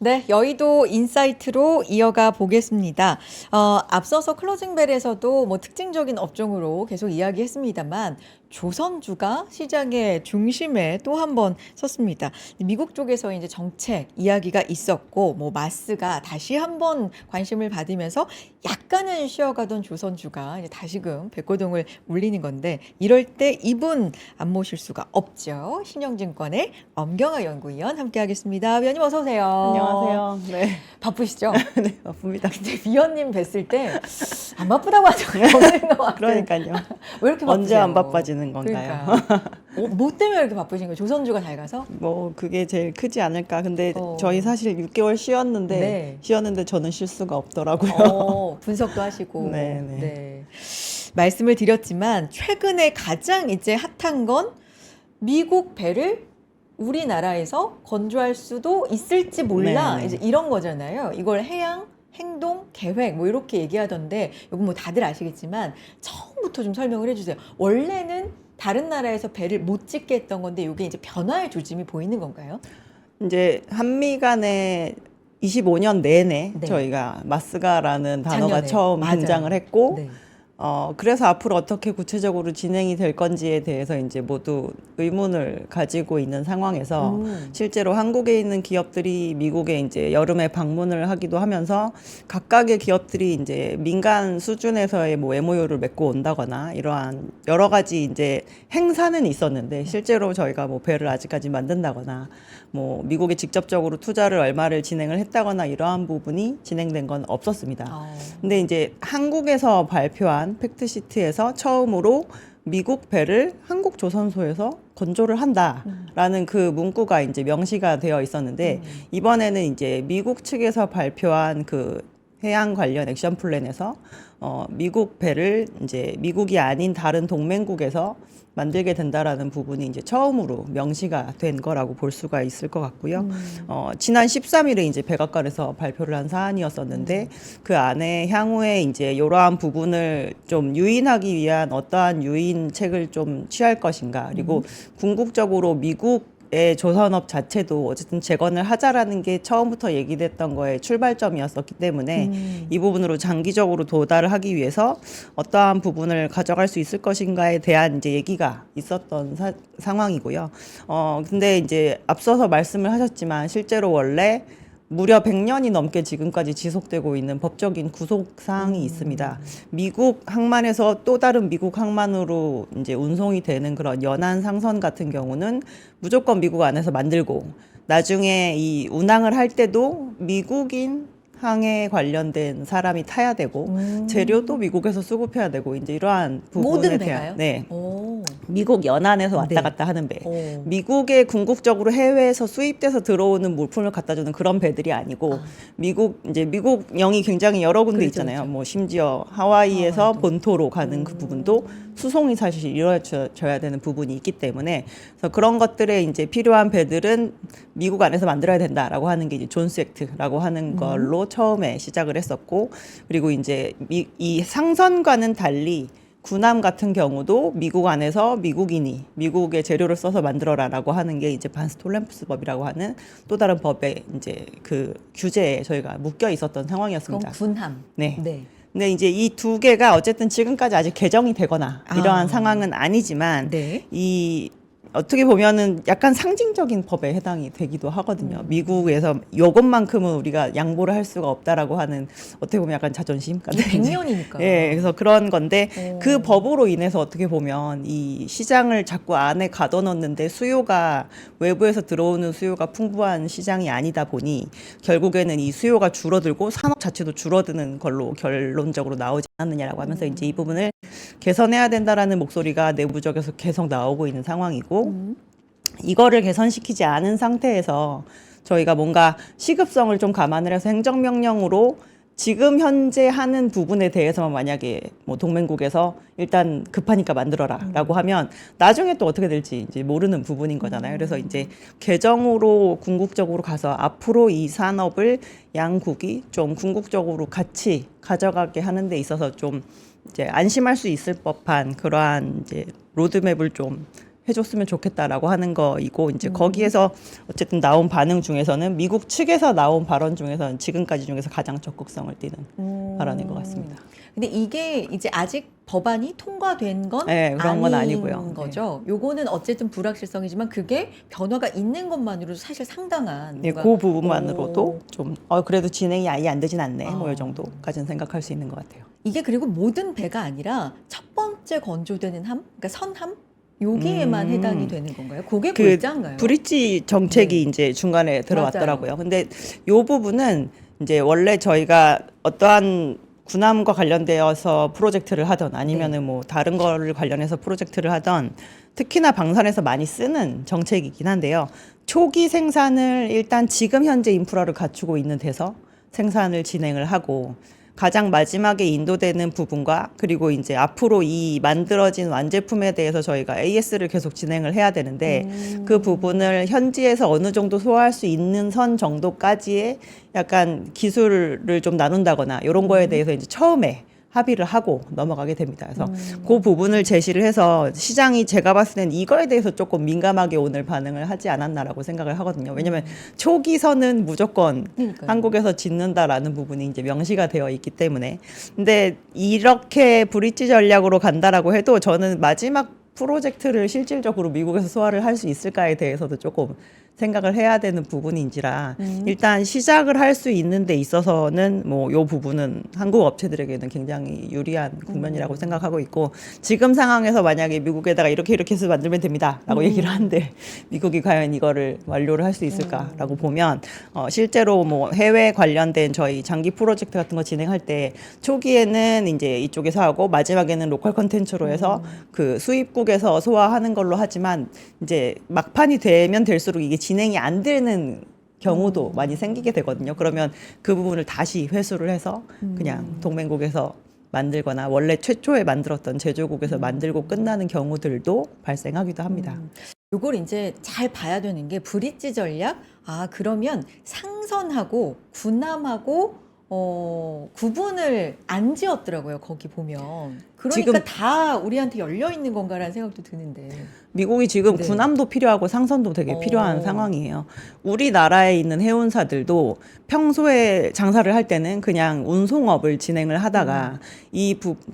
네, 여의도 인사이트로 이어가 보겠습니다. 앞서서 클로징벨에서도 뭐 특징적인 업종으로 계속 이야기했습니다만 조선주가 시장의 중심에 또 한 번 섰습니다. 미국 쪽에서 이제 정책 이야기가 있었고 뭐 마스가 다시 한 번 관심을 받으면서 약간은 쉬어가던 조선주가 이제 다시금 백고동을 울리는 건데 이럴 때 이분 안 모실 수가 없죠. 신영증권의 엄경아 연구위원 함께하겠습니다. 위원님 어서 오세요. 안녕하세요. 네. 바쁘시죠? 네, 바쁩니다. 근데 위원님 뵀을 때 안 바쁘다고 하죠. 없는 것 같아요. 그러니까요. 왜 이렇게 바쁘세요? 언제 안 바빠지는 건가요? 그러니까. 뭐 때문에 이렇게 바쁘신 거예요? 조선주가 잘 가서? 뭐 그게 제일 크지 않을까. 근데 어. 저희 사실 6개월 쉬었는데 네. 저는 쉴 수가 없더라고요. 분석도 하시고. 네, 네. 네. 말씀을 드렸지만 최근에 가장 이제 핫한 건 미국 배를 우리나라에서 건조할 수도 있을지 몰라. 네, 네. 이제 이런 거잖아요. 이걸 해양 행동 계획 뭐 이렇게 얘기하던데 이건 뭐 다들 아시겠지만 처음부터 좀 설명을 해주세요. 원래는 다른 나라에서 배를 못 짓게 했던 건데 이게 이제 변화의 조짐이 보이는 건가요? 이제 한미 간에 25년 내내 네. 저희가 마스가라는 단어가 작년에. 처음 맞아요. 등장을 했고 네. 그래서 앞으로 어떻게 구체적으로 진행이 될 건지에 대해서 이제 모두 의문을 가지고 있는 상황에서 실제로 한국에 있는 기업들이 미국에 이제 여름에 방문을 하기도 하면서 각각의 기업들이 이제 민간 수준에서의 뭐 MOU를 맺고 온다거나 이러한 여러 가지 이제 행사는 있었는데 실제로 저희가 뭐 배를 아직까지 만든다거나 뭐 미국에 직접적으로 투자를 얼마를 진행을 했다거나 이러한 부분이 진행된 건 없었습니다. 근데 이제 한국에서 발표한 팩트시트에서 처음으로 미국 배를 한국 조선소에서 건조를 한다라는 그 문구가 이제 명시가 되어 있었는데 이번에는 이제 미국 측에서 발표한 그 해양 관련 액션 플랜에서 미국 배를 이제 미국이 아닌 다른 동맹국에서 만들게 된다라는 부분이 이제 처음으로 명시가 된 거라고 볼 수가 있을 것 같고요. 지난 13일에 이제 백악관에서 발표를 한 사안이었었는데 그 안에 향후에 이제 이러한 부분을 좀 유인하기 위한 어떠한 유인책을 좀 취할 것인가 그리고 궁극적으로 미국의 조선업 자체도 어쨌든 재건을 하자라는 게 처음부터 얘기됐던 거의 출발점이었었기 때문에 이 부분으로 장기적으로 도달을 하기 위해서 어떠한 부분을 가져갈 수 있을 것인가에 대한 이제 얘기가 있었던 상황이고요. 근데 이제 앞서서 말씀을 하셨지만 실제로 원래 무려 100년이 넘게 지금까지 지속되고 있는 법적인 구속사항이 있습니다. 미국 항만에서 또 다른 미국 항만으로 이제 운송이 되는 그런 연안 상선 같은 경우는 무조건 미국 안에서 만들고 나중에 이 운항을 할 때도 미국인 항에 관련된 사람이 타야 되고 재료도 미국에서 수급해야 되고 이제 이러한 부분에 모든 대한 배가요? 미국 연안에서 왔다 네. 갔다 하는 배. 미국에 궁극적으로 해외에서 수입돼서 들어오는 물품을 갖다 주는 그런 배들이 아니고 미국령이 굉장히 여러 군데 그렇죠, 있잖아요. 그렇죠. 뭐 심지어 하와이에서 하와이도. 본토로 가는 그 부분도 수송이 사실 이루어져야 되는 부분이 있기 때문에 그래서 그런 것들에 이제 필요한 배들은 미국 안에서 만들어야 된다라고 하는 게 이제 존스 액트라고 하는 걸로 처음에 시작을 했었고 그리고 이제 이 상선과는 달리 군함 같은 경우도 미국 안에서 미국인이 미국의 재료를 써서 만들어라라고 하는 게 이제 반스톨렘프스법이라고 하는 또 다른 법에 이제 그 규제에 저희가 묶여 있었던 상황이었습니다. 그럼 군함. 네. 네. 근데 이제 이 두 개가 어쨌든 지금까지 아직 개정이 되거나 이러한 상황은 아니지만 네. 이 어떻게 보면은 약간 상징적인 법에 해당이 되기도 하거든요. 미국에서 요것만큼은 우리가 양보를 할 수가 없다라고 하는 어떻게 보면 약간 자존심 같은 100년이니까. 예, 그래서 그런 건데 그 법으로 인해서 어떻게 보면 이 시장을 자꾸 안에 가둬놓는데 수요가 외부에서 들어오는 수요가 풍부한 시장이 아니다 보니 결국에는 이 수요가 줄어들고 산업 자체도 줄어드는 걸로 결론적으로 나오지 않느냐라고 하면서 이제 이 부분을 개선해야 된다라는 목소리가 내부적에서 계속 나오고 있는 상황이고 이거를 개선시키지 않은 상태에서 저희가 뭔가 시급성을 좀 감안을 해서 행정명령으로 지금 현재 하는 부분에 대해서만 만약에 뭐 동맹국에서 일단 급하니까 만들어라라고 하면 나중에 또 어떻게 될지 이제 모르는 부분인 거잖아요. 그래서 이제 개정으로 궁극적으로 가서 앞으로 이 산업을 양국이 좀 궁극적으로 같이 가져가게 하는 데 있어서 좀 이제 안심할 수 있을 법한 그러한 이제 로드맵을 좀 해줬으면 좋겠다라고 하는 거이고 이제 거기에서 어쨌든 나온 반응 중에서는 미국 측에서 나온 발언 중에서는 지금까지 중에서 가장 적극성을 띠는 발언인 것 같습니다. 근데 이게 이제 아직 법안이 통과된 건 네, 그런 건 아닌 아니고요. 거죠. 요거는 어쨌든 불확실성이지만 그게 변화가 있는 것만으로도 사실 상당한 네, 뭔가 그 부분만으로도 좀 그래도 진행이 아예 안 되진 않네. 뭐 이 정도까지는 생각할 수 있는 것 같아요. 이게 그리고 모든 배가 아니라 첫 번째 건조되는 함, 그러니까 선함 여기에만 해당이 되는 건가요? 그게 그 골자인가요? 브릿지 정책이 네. 이제 중간에 들어왔더라고요. 근데 요 부분은 이제 원래 저희가 어떠한 군함과 관련되어서 프로젝트를 하던 아니면은 뭐 다른 거를 관련해서 프로젝트를 하던 특히나 방산에서 많이 쓰는 정책이긴 한데요. 초기 생산을 일단 지금 현재 인프라를 갖추고 있는 데서 생산을 진행을 하고 가장 마지막에 인도되는 부분과 그리고 이제 앞으로 이 만들어진 완제품에 대해서 저희가 AS를 계속 진행을 해야 되는데 그 부분을 현지에서 어느 정도 소화할 수 있는 선 정도까지의 약간 기술을 좀 나눈다거나 이런 거에 대해서 이제 처음에 합의를 하고 넘어가게 됩니다. 그래서 그 부분을 제시를 해서 시장이 제가 봤을 땐 이거에 대해서 조금 민감하게 오늘 반응을 하지 않았나라고 생각을 하거든요. 왜냐하면 초기선은 무조건 그러니까요. 한국에서 짓는다라는 부분이 이제 명시가 되어 있기 때문에. 근데 이렇게 브릿지 전략으로 간다라고 해도 저는 마지막 프로젝트를 실질적으로 미국에서 소화를 할 수 있을까에 대해서도 조금 생각을 해야 되는 부분인지라 일단 시작을 할 수 있는 데 있어서는 뭐 요 부분은 한국 업체들에게는 굉장히 유리한 국면이라고 생각하고 있고 지금 상황에서 만약에 미국에다가 이렇게 해서 만들면 됩니다라고 얘기를 하는데 미국이 과연 이거를 완료를 할 수 있을까라고 보면 실제로 뭐 해외 관련된 저희 장기 프로젝트 같은 거 진행할 때 초기에는 이제 이쪽에서 하고 마지막에는 로컬 컨텐츠로 해서 그 수입국에서 소화하는 걸로 하지만 이제 막판이 되면 될수록 이게 진행이 안 되는 경우도 많이 생기게 되거든요. 그러면 그 부분을 다시 회수를 해서 그냥 동맹국에서 만들거나 원래 최초에 만들었던 제조국에서 만들고 끝나는 경우들도 발생하기도 합니다. 요걸 이제 잘 봐야 되는 게 브릿지 전략. 아, 그러면 상선하고 군함하고 구분을 안 지었더라고요. 거기 보면. 그러니까 지금 다 우리한테 열려 있는 건가라는 생각도 드는데. 미국이 지금 네. 군함도 필요하고 상선도 되게 필요한 상황이에요. 우리나라에 있는 해운사들도 평소에 장사를 할 때는 그냥 운송업을 진행을 하다가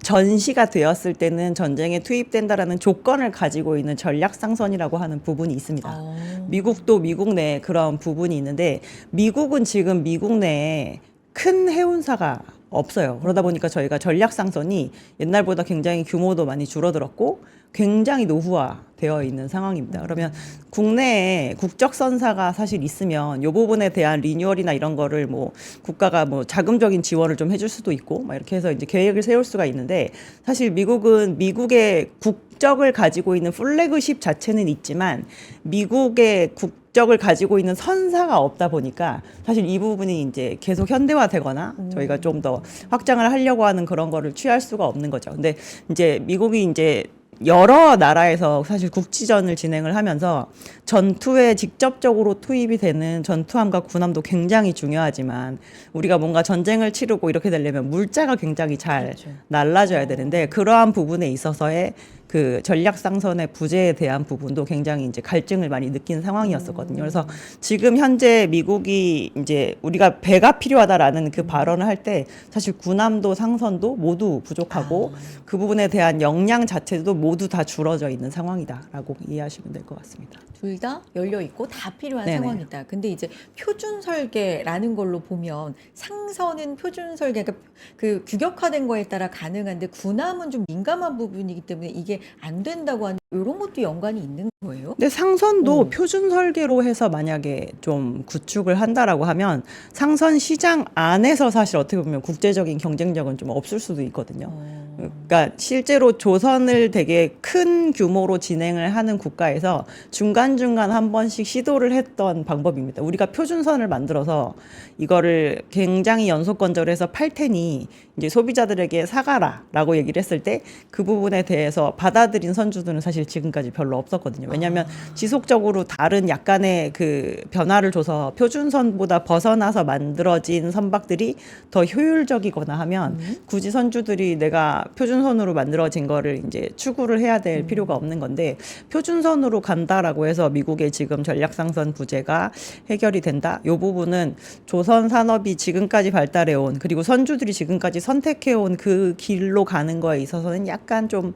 전시가 되었을 때는 전쟁에 투입된다라는 조건을 가지고 있는 전략 상선이라고 하는 부분이 있습니다. 미국도 미국 내에 그런 부분이 있는데 미국은 지금 미국 내에 큰 해운사가 없어요. 그러다 보니까 저희가 전략상선이 옛날보다 굉장히 규모도 많이 줄어들었고 굉장히 노후화되어 있는 상황입니다. 그러면 국내에 국적선사가 사실 있으면 이 부분에 대한 리뉴얼이나 이런 거를 뭐 국가가 뭐 자금적인 지원을 좀 해줄 수도 있고 막 이렇게 해서 이제 계획을 세울 수가 있는데 사실 미국은 미국의 국적을 가지고 있는 플래그십 자체는 있지만 미국의 국적을 가지고 있는 선사가 없다 보니까 사실 이 부분이 이제 계속 현대화되거나 저희가 좀 더 확장을 하려고 하는 그런 거를 취할 수가 없는 거죠. 근데 이제 미국이 이제 여러 나라에서 사실 국지전을 진행을 하면서 전투에 직접적으로 투입이 되는 전투함과 군함도 굉장히 중요하지만 우리가 뭔가 전쟁을 치르고 이렇게 되려면 물자가 굉장히 잘 날라줘야 되는데 그러한 부분에 있어서의 그 전략상선의 부재에 대한 부분도 굉장히 이제 갈증을 많이 느낀 상황이었었거든요. 그래서 지금 현재 미국이 이제 우리가 배가 필요하다라는 그 발언을 할 때 사실 군함도 상선도 모두 부족하고 그 부분에 대한 역량 자체도 모두 다 줄어져 있는 상황이다라고 이해하시면 될 것 같습니다. 둘 다 열려 있고 다 필요한 네네. 상황이다. 근데 이제 표준 설계라는 걸로 보면 상선은 표준 설계, 그러니까 그 규격화된 거에 따라 가능한데 군함은 좀 민감한 부분이기 때문에 이게 안 된다고 하는 이런 것도 연관이 있는 거예요? 근데 상선도 표준 설계로 해서 만약에 좀 구축을 한다라고 하면 상선 시장 안에서 사실 어떻게 보면 국제적인 경쟁력은 좀 없을 수도 있거든요. 그러니까 실제로 조선을 되게 큰 규모로 진행을 하는 국가에서 중간중간 한 번씩 시도를 했던 방법입니다. 우리가 표준선을 만들어서 이거를 굉장히 연속 건조해서 팔 테니 이제 소비자들에게 사가라라고 얘기를 했을 때 그 부분에 대해서 받아들인 선주들은 사실 지금까지 별로 없었거든요. 왜냐하면 지속적으로 다른 약간의 그 변화를 줘서 표준선보다 벗어나서 만들어진 선박들이 더 효율적이거나 하면 굳이 선주들이 내가 표준선으로 만들어진 거를 이제 추구를 해야 될 필요가 없는 건데 표준선으로 간다라고 해서 미국의 지금 전략상선 부재가 해결이 된다. 이 부분은 조선 산업이 지금까지 발달해온 그리고 선주들이 지금까지 선택해온 그 길로 가는 거에 있어서는 약간 좀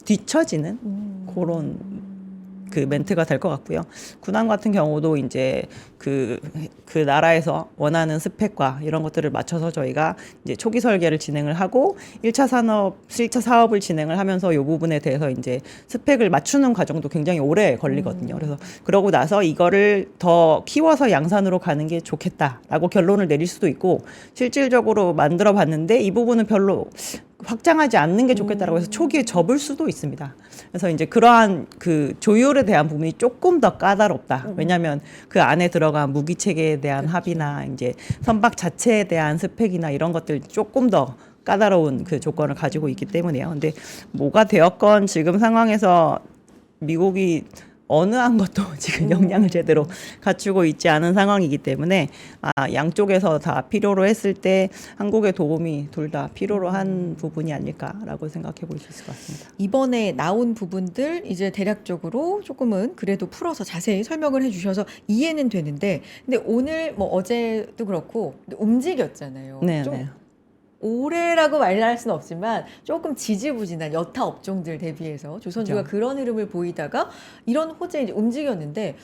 뒤처지는 그런 그 멘트가 될 것 같고요. 군함 같은 경우도 이제 그 나라에서 원하는 스펙과 이런 것들을 맞춰서 저희가 이제 초기 설계를 진행을 하고 1차 사업을 진행을 하면서 이 부분에 대해서 이제 스펙을 맞추는 과정도 굉장히 오래 걸리거든요. 그래서 그러고 나서 이거를 더 키워서 양산으로 가는 게 좋겠다라고 결론을 내릴 수도 있고 실질적으로 만들어 봤는데 이 부분은 별로 확장하지 않는 게 좋겠다라고 해서 초기에 접을 수도 있습니다. 그래서 이제 그러한 그 조율에 대한 부분이 조금 더 까다롭다. 왜냐하면 그 안에 들어간 무기 체계에 대한 합의나 이제 선박 자체에 대한 스펙이나 이런 것들 조금 더 까다로운 그 조건을 가지고 있기 때문에요. 근데 뭐가 되었건 지금 상황에서 미국이 어느 한 것도 지금 역량을 제대로 갖추고 있지 않은 상황이기 때문에 양쪽에서 다 필요로 했을 때 한국의 도움이 둘 다 필요로 한 부분이 아닐까라고 생각해 볼 수 있을 것 같습니다. 이번에 나온 부분들 이제 대략적으로 조금은 그래도 풀어서 자세히 설명을 해주셔서 이해는 되는데, 근데 오늘 뭐 어제도 그렇고 움직였잖아요. 네, 좀 네. 올해라고 말할 수는 없지만 조금 지지부진한 여타 업종들 대비해서 조선주가 그렇죠. 그런 흐름을 보이다가 이런 호재에 이제 움직였는데,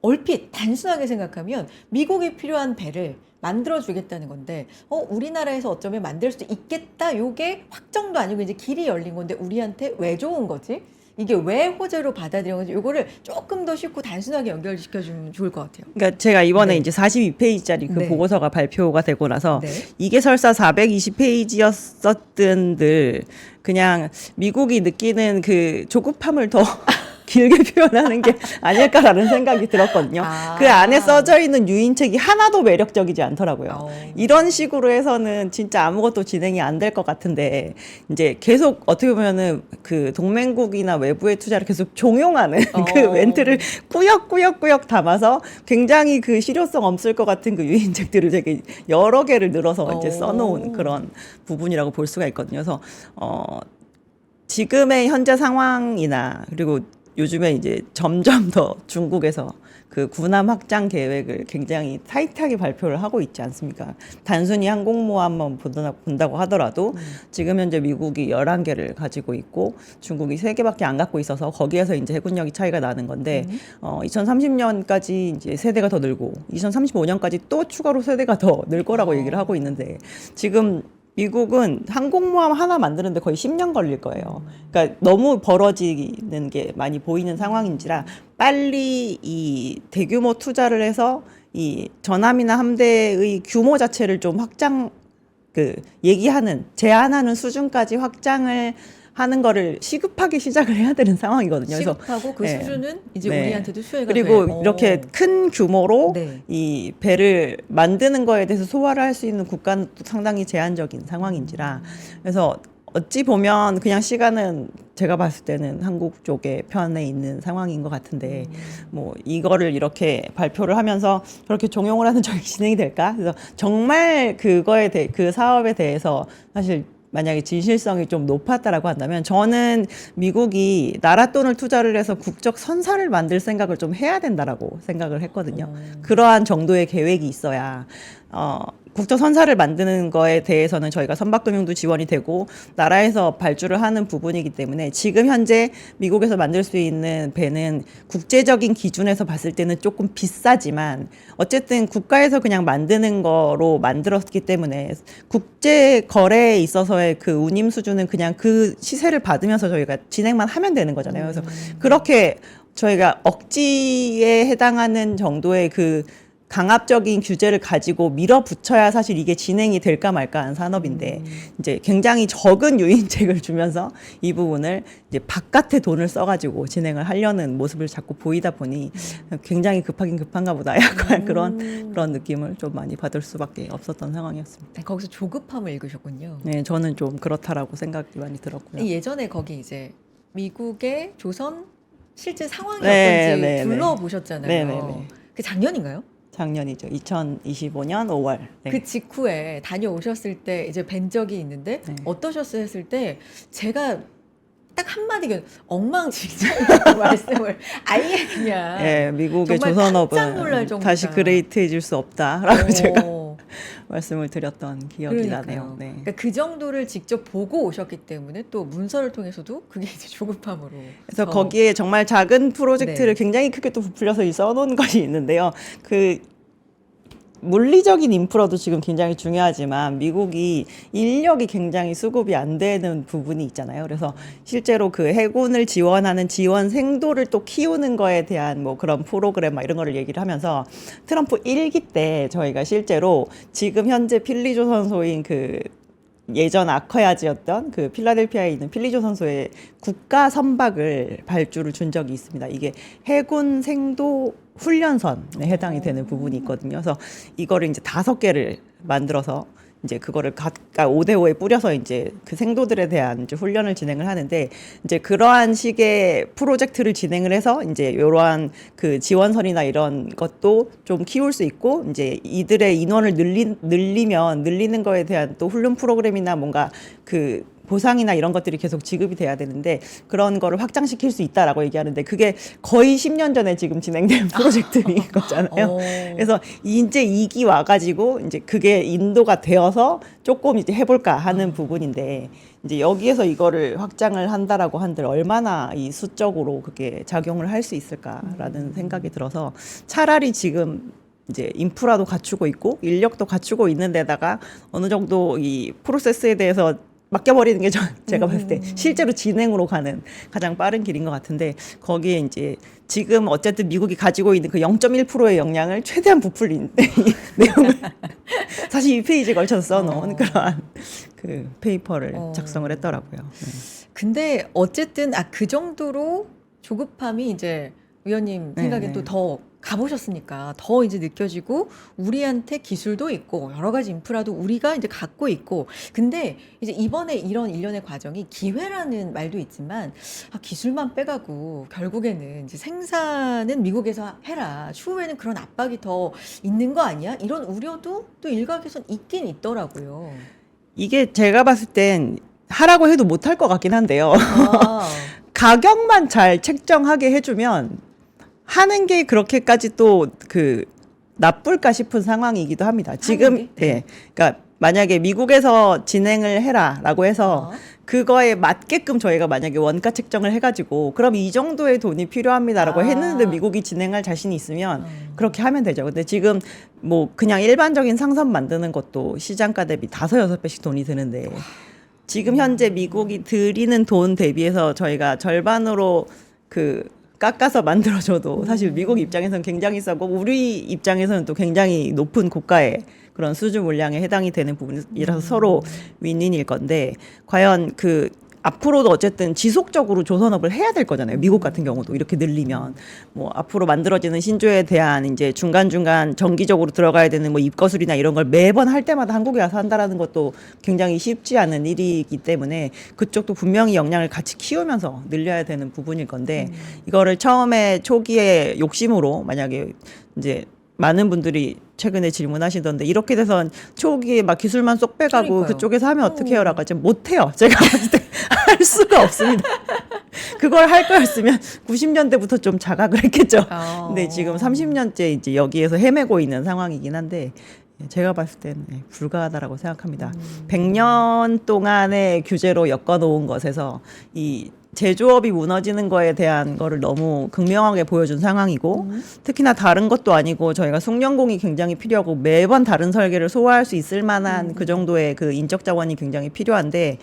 얼핏 단순하게 생각하면 미국이 필요한 배를 만들어주겠다는 건데, 우리나라에서 어쩌면 만들 수도 있겠다. 요게 확정도 아니고 이제 길이 열린 건데 우리한테 왜 좋은 거지? 이게 왜 호재로 받아들인 건지 요거를 조금 더 쉽고 단순하게 연결시켜주면 좋을 것 같아요. 그러니까 제가 이번에 네. 이제 42페이지짜리 그 네. 보고서가 발표가 되고 나서 네. 이게 설사 420페이지였었던들 그냥 미국이 느끼는 그 조급함을 더 길게 표현하는 게 아닐까라는 생각이 들었거든요. 그 안에 써져 있는 유인책이 하나도 매력적이지 않더라고요. 이런 식으로 해서는 진짜 아무것도 진행이 안 될 것 같은데 이제 계속 어떻게 보면은 그 동맹국이나 외부의 투자를 계속 종용하는 그 멘트를 꾸역꾸역꾸역 담아서 굉장히 그 실효성 없을 것 같은 그 유인책들을 되게 여러 개를 늘어서 이제 써놓은 그런 부분이라고 볼 수가 있거든요. 그래서 지금의 현재 상황이나 그리고 요즘에 이제 점점 더 중국에서 그 군함 확장 계획을 굉장히 타이트하게 발표를 하고 있지 않습니까? 단순히 항공모함만 본다고 하더라도 지금 현재 미국이 11개를 가지고 있고 중국이 3개밖에 안 갖고 있어서 거기에서 이제 해군력이 차이가 나는 건데 2030년까지 이제 세대가 더 늘고 2035년까지 또 추가로 세대가 더 늘 거라고 얘기를 하고 있는데 지금 미국은 항공모함 하나 만드는데 거의 10년 걸릴 거예요. 그러니까 너무 벌어지는 게 많이 보이는 상황인지라 빨리 이 대규모 투자를 해서 이 전함이나 함대의 규모 자체를 좀 확장, 제한하는 수준까지 확장을 하는 거를 시급하게 시작을 해야 되는 상황이거든요. 시급하고 그 네. 수준은 이제 네. 우리한테도 수혜가 그리고 이렇게 큰 규모로 네. 이 배를 만드는 거에 대해서 소화를 할 수 있는 국가는 또 상당히 제한적인 상황인지라 그래서 어찌 보면 그냥 시간은 제가 봤을 때는 한국 쪽의 편에 있는 상황인 것 같은데 뭐 이거를 이렇게 발표를 하면서 그렇게 종용을 하는 적이 진행이 될까? 그래서 정말 그 사업에 대해서 사실 만약에 진실성이 좀 높았다라고 한다면 저는 미국이 나라 돈을 투자를 해서 국적 선사를 만들 생각을 좀 해야 된다라고 생각을 했거든요. 그러한 정도의 계획이 있어야 국적 선사를 만드는 거에 대해서는 저희가 선박금융도 지원이 되고 나라에서 발주를 하는 부분이기 때문에 지금 현재 미국에서 만들 수 있는 배는 국제적인 기준에서 봤을 때는 조금 비싸지만 어쨌든 국가에서 그냥 만드는 거로 만들었기 때문에 국제 거래에 있어서의 그 운임 수준은 그냥 그 시세를 받으면서 저희가 진행만 하면 되는 거잖아요. 그래서 그렇게 저희가 억지에 해당하는 정도의 그 강압적인 규제를 가지고 밀어붙여야 사실 이게 진행이 될까 말까 한 산업인데 이제 굉장히 적은 유인책을 주면서 이 부분을 이제 바깥에 돈을 써가지고 진행을 하려는 모습을 자꾸 보이다 보니 굉장히 급하긴 급한가 보다 약간 그런 느낌을 좀 많이 받을 수밖에 없었던 상황이었습니다. 거기서 조급함을 읽으셨군요. 네, 저는 좀 그렇다라고 생각이 많이 들었고요. 예전에 거기 이제 미국의 조선 실제 상황이 네, 어떤지 네, 네. 둘러보셨잖아요. 네, 네, 네. 그 작년인가요? 작년이죠. 2025년 5월. 네. 그 직후에 다녀오셨을 때 이제 뵌 적이 있는데 네. 어떠셨어요 했을 때 제가 딱 한마디 엉망진창이라고 말씀을 아예 그냥 예, 미국의 정말 깜짝 놀랄 조선업은 정도다. 다시 그레이트해질 수 없다라고 제가 어, 말씀을 드렸던 기억이 그러니까요. 나네요. 네. 그러니까 그 정도를 직접 보고 오셨기 때문에 또 문서를 통해서도 그게 이제 조급함으로 그래서 더- 거기에 정말 작은 프로젝트를 네. 굉장히 크게 또 부풀려서 써놓은 것이 있는데요. 그 물리적인 인프라도 지금 굉장히 중요하지만 미국이 인력이 굉장히 수급이 안 되는 부분이 있잖아요. 그래서 실제로 그 해군을 지원하는 지원 생도를 또 키우는 거에 대한 뭐 그런 프로그램 막 이런 거를 얘기를 하면서 트럼프 1기 때 저희가 실제로 지금 현재 필리조선소인 그 예전 아커야지였던 그 필라델피아에 있는 필리조선소에 국가 선박을 발주를 준 적이 있습니다. 이게 해군 생도 훈련선에 해당이 되는 부분이 있거든요. 그래서 이거를 이제 5개를 만들어서 이제 그거를 각각 5대5에 뿌려서 이제 그 생도들에 대한 이제 훈련을 진행을 하는데 이제 그러한 식의 프로젝트를 진행을 해서 이제 이러한 그 지원선이나 이런 것도 좀 키울 수 있고 이제 이들의 인원을 늘리는 거에 대한 또 훈련 프로그램이나 뭔가 그 보상이나 이런 것들이 계속 지급이 돼야 되는데 그런 거를 확장시킬 수 있다라고 얘기하는데 그게 거의 10년 전에 지금 진행된 프로젝트인 거잖아요. 어. 그래서 이제 2기 와가지고 이제 그게 인도가 되어서 조금 이제 해볼까 하는 부분인데 이제 여기에서 이거를 확장을 한다라고 한들 얼마나 이 수적으로 그게 작용을 할 수 있을까라는 생각이 들어서 차라리 지금 이제 인프라도 갖추고 있고 인력도 갖추고 있는 데다가 어느 정도 이 프로세스에 대해서 맡겨버리는 게 제가 봤을 때 실제로 진행으로 가는 가장 빠른 길인 것 같은데 거기에 이제 지금 어쨌든 미국이 가지고 있는 그 0.1%의 역량을 최대한 부풀린 이 내용을 42페이지에 걸쳐서 써놓은 그러한 그 페이퍼를 작성을 했더라고요. 네. 근데 어쨌든 그 정도로 조급함이 이제 위원님 생각에 네. 또 더 가보셨으니까 더 이제 느껴지고 우리한테 기술도 있고 여러 가지 인프라도 우리가 이제 갖고 있고 근데 이제 이번에 이런 일련의 과정이 기회라는 말도 있지만 기술만 빼가고 결국에는 이제 생산은 미국에서 해라 추후에는 그런 압박이 더 있는 거 아니야? 이런 우려도 또 일각에선 있긴 있더라고요. 이게 제가 봤을 땐 하라고 해도 못할 것 같긴 한데요. 아, 가격만 잘 책정하게 해주면 하는 게 그렇게까지 또 그 나쁠까 싶은 상황이기도 합니다. 지금 게? 네. 그러니까 만약에 미국에서 진행을 해라라고 해서 그거에 맞게끔 저희가 만약에 원가 책정을 해가지고 그럼 이 정도의 돈이 필요합니다라고 아. 했는데 미국이 진행할 자신이 있으면 그렇게 하면 되죠. 근데 지금 뭐 그냥 일반적인 상선 만드는 것도 시장가 대비 5-6배씩 돈이 드는데 지금 현재 미국이 들이는 돈 대비해서 저희가 절반으로 그 깎아서 만들어줘도 사실 미국 입장에서는 굉장히 싸고 우리 입장에서는 또 굉장히 높은 고가의 그런 수주 물량에 해당이 되는 부분이라서 서로 윈윈일 건데 과연 그 앞으로도 어쨌든 지속적으로 조선업을 해야 될 거잖아요. 미국 같은 경우도 이렇게 늘리면 뭐 앞으로 만들어지는 신조에 대한 이제 중간중간 정기적으로 들어가야 되는 뭐 입거술이나 이런 걸 매번 할 때마다 한국에 와서 한다라는 것도 굉장히 쉽지 않은 일이기 때문에 그쪽도 분명히 역량을 같이 키우면서 늘려야 되는 부분일 건데 이거를 처음에 초기에 욕심으로 만약에 이제 많은 분들이 최근에 질문하시던데 이렇게 돼서 초기에 막 기술만 쏙 빼가고 그러니까요. 그쪽에서 하면 어떻게 해요? 라고 하지만 못해요. 제가 봤을 때 할 수가 없습니다. 그걸 할 거였으면 90년대부터 좀 자각을 했겠죠. 근데 지금 30년째 이제 여기에서 헤매고 있는 상황이긴 한데 제가 봤을 때는 불가하다라고 생각합니다. 100년 동안의 규제로 엮어놓은 것에서 이 제조업이 무너지는 거에 대한 거를 너무 극명하게 보여준 상황이고 특히나 다른 것도 아니고 저희가 숙련공이 굉장히 필요하고 매번 다른 설계를 소화할 수 있을 만한 그 정도의 그 인적 자원이 굉장히 필요한데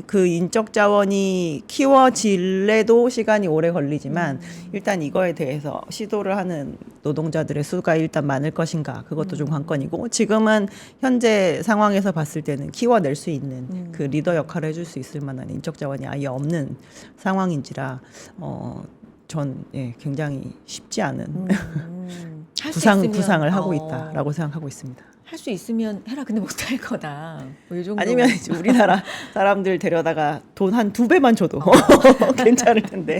그 인적 자원이 키워질래도 시간이 오래 걸리지만 일단 이거에 대해서 시도를 하는 노동자들의 수가 일단 많을 것인가 그것도 좀 관건이고 지금은 현재 상황에서 봤을 때는 키워낼 수 있는 그 리더 역할을 해줄 수 있을 만한 인적 자원이 아예 없는 상황인지라 전 굉장히 쉽지 않은 할수 있으면, 구상을 하고 있다라고 생각하고 있습니다. 할 수 있으면 해라. 근데 못할 거다. 뭐이 정도. 아니면 이제 우리나라 사람들 데려다가 돈 한 2배만 줘도 괜찮을 텐데.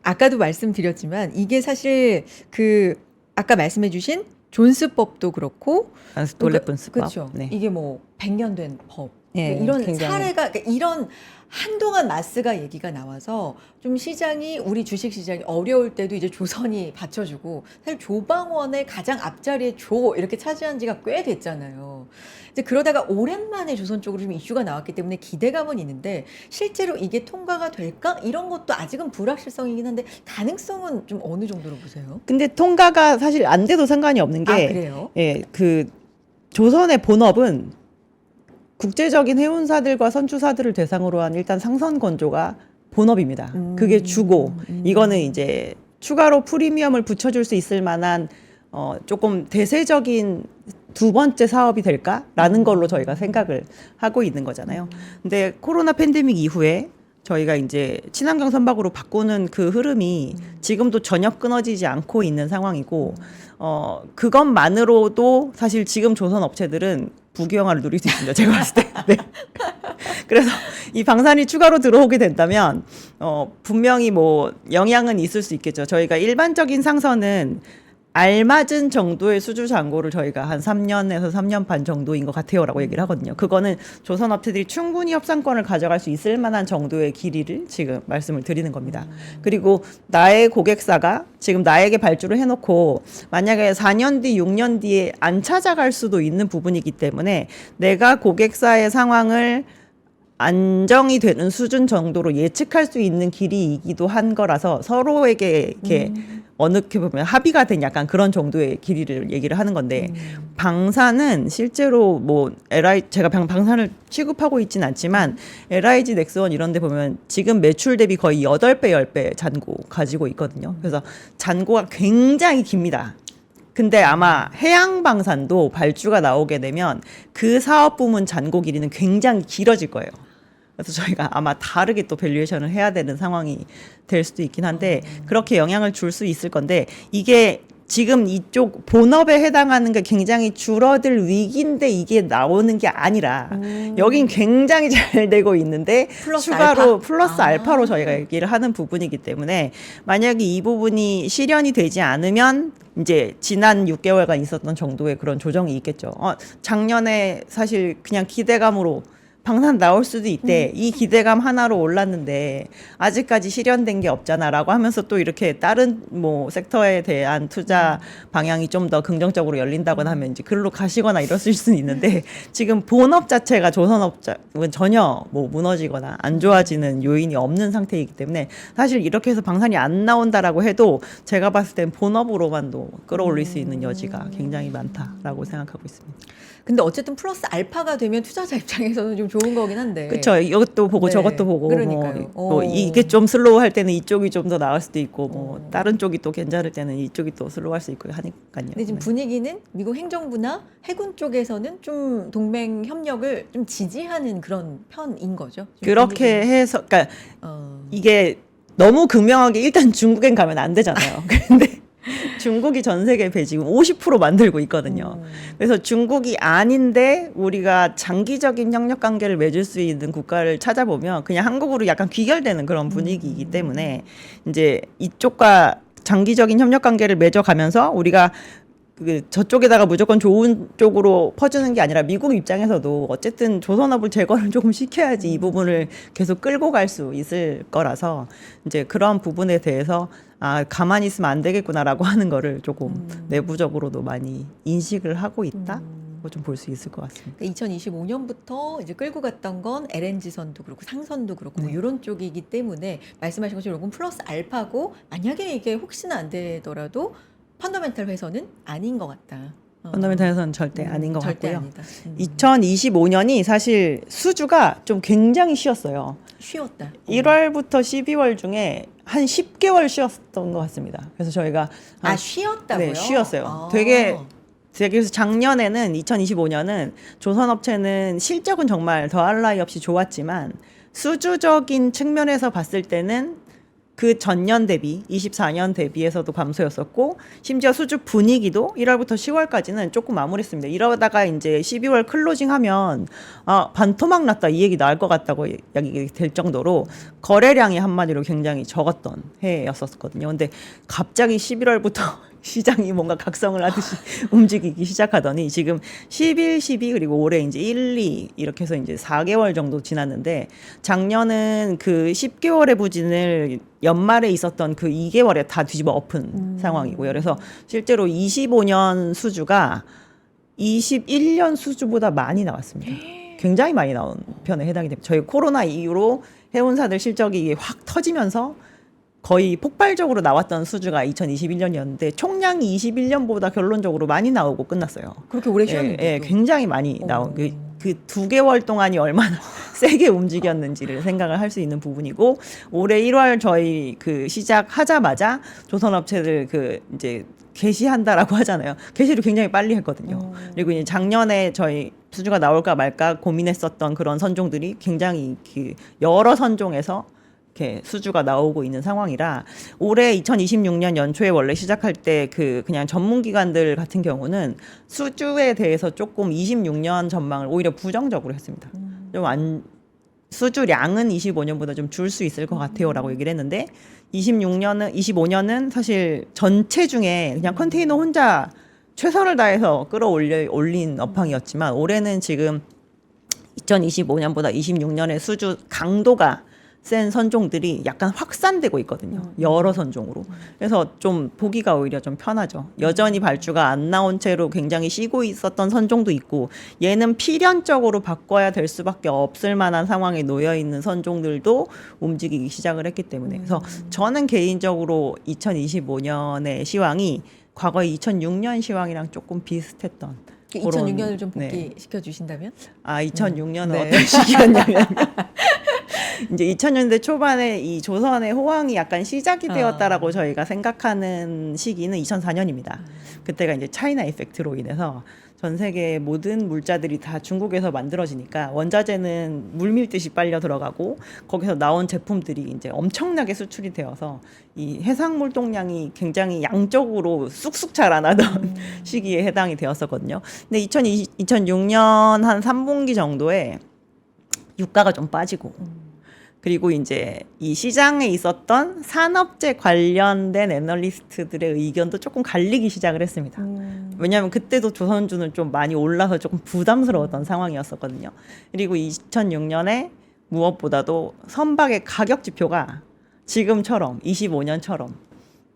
아까도 말씀드렸지만 이게 사실 그 아까 말씀해주신 존스법도 그렇고 돌레분스법. 그렇죠. 네. 이게 뭐 100년 된 법. 네, 이런 굉장히. 사례가 그러니까 이런 한동안 마스가 얘기가 나와서 좀 시장이 우리 주식 시장이 어려울 때도 이제 조선이 받쳐주고 사실 조방원의 가장 앞자리에 조 이렇게 차지한 지가 꽤 됐잖아요. 이제 그러다가 오랜만에 조선 쪽으로 좀 이슈가 나왔기 때문에 기대감은 있는데 실제로 이게 통과가 될까 이런 것도 아직은 불확실성이긴 한데 가능성은 좀 어느 정도로 보세요? 근데 통과가 사실 안 돼도 상관이 없는 게 그래요? 예, 그 조선의 본업은 국제적인 해운사들과 선주사들을 대상으로 한 일단 상선 건조가 본업입니다. 그게 주고 이거는 이제 추가로 프리미엄을 붙여줄 수 있을 만한 조금 대세적인 두 번째 사업이 될까라는 걸로 저희가 생각을 하고 있는 거잖아요. 근데 코로나 팬데믹 이후에 저희가 이제 친환경 선박으로 바꾸는 그 흐름이 지금도 전혀 끊어지지 않고 있는 상황이고 그것만으로도 사실 지금 조선 업체들은 부귀영화를 누릴 수 있습니다. 제가 봤을 때. 네. 그래서 이 방산이 추가로 들어오게 된다면 분명히 뭐 영향은 있을 수 있겠죠. 저희가 일반적인 상선은 알맞은 정도의 수주 잔고를 저희가 한 3년에서 3년 반 정도인 것 같아요라고 얘기를 하거든요. 그거는 조선 업체들이 충분히 협상권을 가져갈 수 있을 만한 정도의 길이를 지금 말씀을 드리는 겁니다. 그리고 나의 고객사가 지금 나에게 발주를 해놓고 만약에 4년 뒤, 6년 뒤에 안 찾아갈 수도 있는 부분이기 때문에 내가 고객사의 상황을 안정이 되는 수준 정도로 예측할 수 있는 길이이기도 한 거라서 서로에게 이렇게 어떻게 보면 합의가 된 약간 그런 정도의 길이를 얘기를 하는 건데 방산은 실제로 뭐 제가 방산을 취급하고 있진 않지만 LIG 넥스원 이런 데 보면 지금 매출 대비 거의 8배, 10배 잔고 가지고 있거든요. 그래서 잔고가 굉장히 깁니다. 근데 아마 해양방산도 발주가 나오게 되면 그 사업 부문 잔고 길이는 굉장히 길어질 거예요. 그래서 저희가 아마 다르게 또 밸류에이션을 해야 되는 상황이 될 수도 있긴 한데 그렇게 영향을 줄 수 있을 건데 이게 지금 이쪽 본업에 해당하는 게 굉장히 줄어들 위기인데 이게 나오는 게 아니라 여긴 굉장히 잘 되고 있는데 플러스 추가로 알파? 플러스 알파로 저희가 얘기를 하는 부분이기 때문에 만약에 이 부분이 실현이 되지 않으면 이제 지난 6개월간 있었던 정도의 그런 조정이 있겠죠. 작년에 사실 그냥 기대감으로 방산 나올 수도 있대. 이 기대감 하나로 올랐는데 아직까지 실현된 게 없잖아라고 하면서 또 이렇게 다른 뭐 섹터에 대한 투자 방향이 좀 더 긍정적으로 열린다거나 하면 이제 글로 가시거나 이랬을 수는 있는데 지금 본업 자체가 조선업은 전혀 뭐 무너지거나 안 좋아지는 요인이 없는 상태이기 때문에 사실 이렇게 해서 방산이 안 나온다라고 해도 제가 봤을 땐 본업으로만도 끌어올릴 수 있는 여지가 굉장히 많다라고 생각하고 있습니다. 근데 어쨌든 플러스 알파가 되면 투자자 입장에서는 좀 좋은 거긴 한데. 그렇죠. 이것도 보고 네. 저것도 보고 그러니까요. 뭐 이게 좀 슬로우 할 때는 이쪽이 좀 더 나을 수도 있고 뭐 다른 쪽이 또 괜찮을 때는 이쪽이 또 슬로우 할 수 있고 하니까요. 근데 지금 분위기는 미국 행정부나 해군 쪽에서는 좀 동맹 협력을 좀 지지하는 그런 편인 거죠. 지금 그렇게 분위기는. 해서 그러니까 어. 이게 너무 극명하게 일단 중국엔 가면 안 되잖아요. 근데 중국이 전 세계 배 지금 50% 만들고 있거든요. 그래서 중국이 아닌데 우리가 장기적인 협력 관계를 맺을 수 있는 국가를 찾아보면 그냥 한국으로 약간 귀결되는 그런 분위기이기 때문에 이제 이쪽과 장기적인 협력 관계를 맺어가면서 우리가 저쪽에다가 무조건 좋은 쪽으로 퍼주는 게 아니라 미국 입장에서도 어쨌든 조선업을 제거를 조금 시켜야지 이 부분을 계속 끌고 갈 수 있을 거라서 이제 그런 부분에 대해서 가만히 있으면 안 되겠구나라고 하는 거를 조금 내부적으로도 많이 인식을 하고 있다. 좀 볼 수 있을 것 같습니다. 2025년부터 이제 끌고 갔던 건 LNG선도 그렇고 상선도 그렇고 뭐 이런 쪽이기 때문에 말씀하신 것처럼 이건 플러스 알파고 만약에 이게 혹시나 안 되더라도 펀더멘탈 회선은 아닌 것 같다. 펀더멘탈에서는 절대 아닌 것 절대 같고요. 아니다. 2025년이 사실 수주가 좀 굉장히 쉬었어요. 쉬웠다. 1월부터 12월 중에 한 10개월 쉬었던 것 같습니다. 그래서 저희가 쉬었다고요? 네, 쉬었어요. 되게 그래서 작년에는 2025년은 조선업체는 실적은 정말 더할 나위 없이 좋았지만 수주적인 측면에서 봤을 때는 그 전년 대비 24년 대비해서도 감소였었고 심지어 수주 분위기도 1월부터 10월까지는 조금 암울했습니다. 이러다가 이제 12월 클로징하면 반토막 났다 이 얘기 나올 것 같다고 이야기 될 정도로 거래량이 한마디로 굉장히 적었던 해였었거든요. 근데 갑자기 11월부터 시장이 뭔가 각성을 하듯이 움직이기 시작하더니 지금 11, 12 그리고 올해 이제 1, 2 이렇게 해서 이제 4개월 정도 지났는데 작년은 그 10개월의 부진을 연말에 있었던 그 2개월에 다 뒤집어 엎은 상황이고요. 그래서 실제로 25년 수주가 21년 수주보다 많이 나왔습니다. 굉장히 많이 나온 편에 해당이 됩니다. 저희 코로나 이후로 해운사들 실적이 확 터지면서 거의 폭발적으로 나왔던 수주가 2021년이었는데 총량이 21년보다 결론적으로 많이 나오고 끝났어요. 그렇게 오래 쉬었는데. 예, 굉장히 많이 나온 그 2개월 동안이 얼마나 세게 움직였는지를 생각을 할 수 있는 부분이고 올해 1월 저희 그 시작하자마자 조선업체들 그 이제 개시한다라고 하잖아요. 개시를 굉장히 빨리 했거든요. 그리고 이제 작년에 저희 수주가 나올까 말까 고민했었던 그런 선종들이 굉장히 그 여러 선종에서 이렇게 수주가 나오고 있는 상황이라 올해 2026년 연초에 원래 시작할 때 그 그냥 전문 기관들 같은 경우는 수주에 대해서 조금 26년 전망을 오히려 부정적으로 했습니다. 좀 수주량은 25년보다 좀 줄 수 있을 것 같아요라고 얘기를 했는데 25년은 사실 전체 중에 그냥 컨테이너 혼자 최선을 다해서 올린 업황이었지만 올해는 지금 2025년보다 26년의 수주 강도가 센 선종들이 약간 확산되고 있거든요. 여러 선종으로. 그래서 좀 보기가 오히려 좀 편하죠. 여전히 발주가 안 나온 채로 굉장히 쉬고 있었던 선종도 있고 얘는 필연적으로 바꿔야 될 수밖에 없을 만한 상황에 놓여 있는 선종들도 움직이기 시작을 했기 때문에 그래서 저는 개인적으로 2025년의 시황이 과거의 2006년 시황이랑 조금 비슷했던 2006년을 좀 네. 복귀시켜 주신다면? 2006년은 네. 어떤 시기였냐면 이제 2000년대 초반에 이 조선의 호황이 약간 시작이 되었다라고 저희가 생각하는 시기는 2004년입니다. 그때가 이제 차이나 이펙트로 인해서 전 세계 모든 물자들이 다 중국에서 만들어지니까 원자재는 물밀듯이 빨려 들어가고 거기서 나온 제품들이 이제 엄청나게 수출이 되어서 이 해상 물동량이 굉장히 양적으로 쑥쑥 자라나던 시기에 해당이 되었었거든요. 근데 2006년 한 3분기 정도에 유가가 좀 빠지고 그리고 이제 이 시장에 있었던 산업재 관련된 애널리스트들의 의견도 조금 갈리기 시작을 했습니다. 왜냐하면 그때도 조선주는 좀 많이 올라서 조금 부담스러웠던 상황이었었거든요. 그리고 2006년에 무엇보다도 선박의 가격 지표가 지금처럼 25년처럼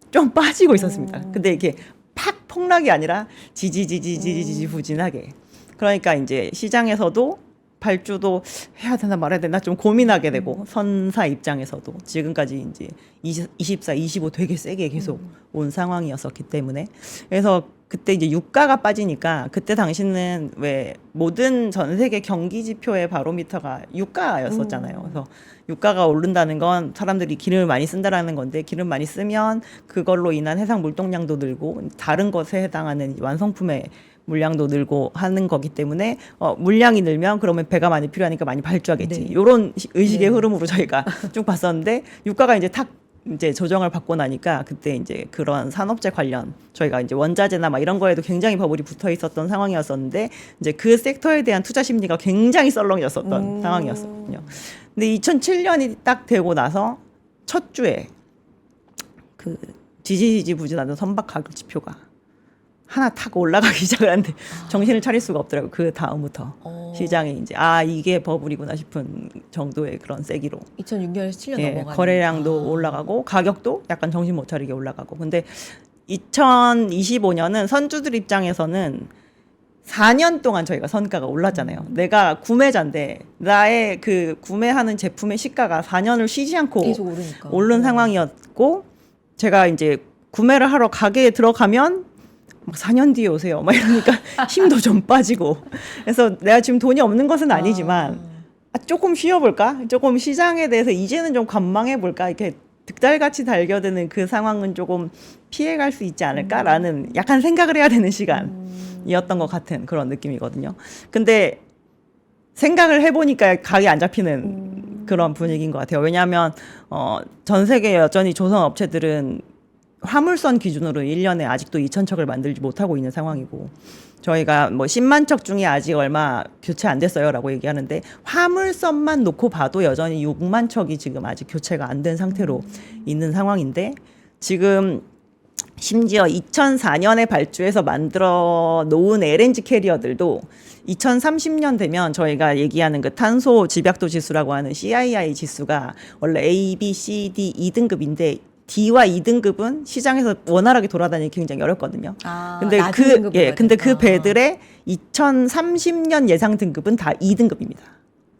좀 빠지고 있었습니다. 근데 이게 팍 폭락이 아니라 지지지지지지지 부진하게. 그러니까 이제 시장에서도 발주도 해야 되나 말아야 되나 좀 고민하게 되고 선사 입장에서도 지금까지 이제 24, 25 되게 세게 계속 온 상황이었었기 때문에 그래서 그때 이제 유가가 빠지니까 그때 당시는 왜 모든 전 세계 경기 지표의 바로미터가 유가였었잖아요. 그래서 유가가 오른다는 건 사람들이 기름을 많이 쓴다라는 건데 기름 많이 쓰면 그걸로 인한 해상 물동량도 늘고 다른 것에 해당하는 완성품의 물량도 늘고 하는 거기 때문에 물량이 늘면 그러면 배가 많이 필요하니까 많이 발주하겠지. 네. 이런 의식의 흐름으로 저희가 쭉 봤었는데 유가가 이제 탁 이제 조정을 받고 나니까 그때 이제 그런 산업재 관련 저희가 이제 원자재나 막 이런 거에도 굉장히 버블이 붙어 있었던 상황이었었는데 이제 그 섹터에 대한 투자 심리가 굉장히 썰렁해졌었던 상황이었거든요. 근데 2007년이 딱 되고 나서 첫 주에 그 지지지지 부진하던 선박 가격 지표가 하나 탁 올라가기 시작을 하는데 정신을 차릴 수가 없더라고요. 그 다음부터 시장이 이제 이게 버블이구나 싶은 정도의 그런 세기로 2006년에서 7년 예, 넘어가는. 거래량도 올라가고 가격도 약간 정신 못 차리게 올라가고 근데 2025년은 선주들 입장에서는 4년 동안 저희가 선가가 올랐잖아요. 내가 구매자인데 나의 그 구매하는 제품의 시가가 4년을 쉬지 않고 계속 오르니까. 오른 상황이었고 제가 이제 구매를 하러 가게에 들어가면 막 4년 뒤에 오세요. 막 이러니까 힘도 좀 빠지고. 그래서 내가 지금 돈이 없는 것은 아니지만 조금 쉬어볼까? 조금 시장에 대해서 이제는 좀 관망해볼까? 이렇게 득달같이 달겨드는 그 상황은 조금 피해갈 수 있지 않을까라는 약간 생각을 해야 되는 시간이었던 것 같은 그런 느낌이거든요. 근데 생각을 해보니까 각이 안 잡히는 그런 분위기인 것 같아요. 왜냐하면 전 세계 여전히 조선 업체들은 화물선 기준으로 1년에 아직도 2,000척을 만들지 못하고 있는 상황이고 저희가 뭐 10만 척 중에 아직 얼마 교체 안 됐어요라고 얘기하는데 화물선만 놓고 봐도 여전히 6만 척이 지금 아직 교체가 안 된 상태로 있는 상황인데 지금 심지어 2004년에 발주해서 만들어 놓은 LNG 캐리어들도 2030년 되면 저희가 얘기하는 그 탄소 집약도 지수라고 하는 CII 지수가 원래 A, B, C, D 2등급인데 D와 2등급은 시장에서 원활하게 돌아다니기 굉장히 어렵거든요. 근데 근데 그 배들의 2030년 예상 등급은 다 2등급입니다.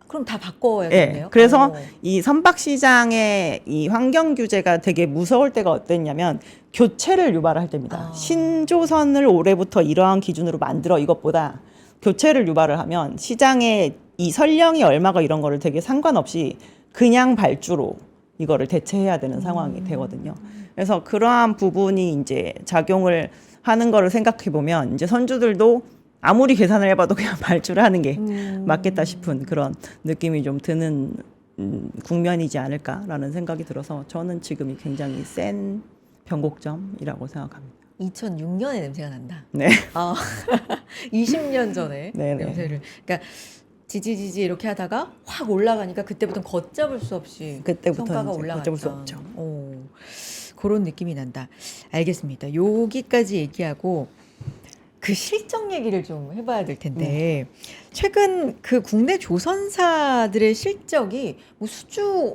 그럼 다 바꿔야겠네요. 예. 그래서 이 선박 시장의 이 환경 규제가 되게 무서울 때가 어땠냐면 교체를 유발할 때입니다. 신조선을 올해부터 이러한 기준으로 만들어 이것보다 교체를 유발을 하면 시장에 이 선령이 얼마가 이런 거를 되게 상관없이 그냥 발주로 이거를 대체해야 되는 상황이 되거든요. 그래서 그러한 부분이 이제 작용을 하는 거를 생각해 보면 이제 선주들도 아무리 계산을 해봐도 그냥 발주를 하는 게 맞겠다 싶은 그런 느낌이 좀 드는 국면이지 않을까라는 생각이 들어서 저는 지금이 굉장히 센 변곡점이라고 생각합니다. 2006년의 냄새가 난다. 네. 20년 전에 네네. 냄새를. 그러니까 지지지지 이렇게 하다가 확 올라가니까 그때부터 걷잡을 수 없이 성과가 올라갔다. 걷잡을 수 없죠. 그런 느낌이 난다. 알겠습니다. 여기까지 얘기하고 그 실적 얘기를 좀 해봐야 될 텐데 최근 그 국내 조선사들의 실적이 뭐 수주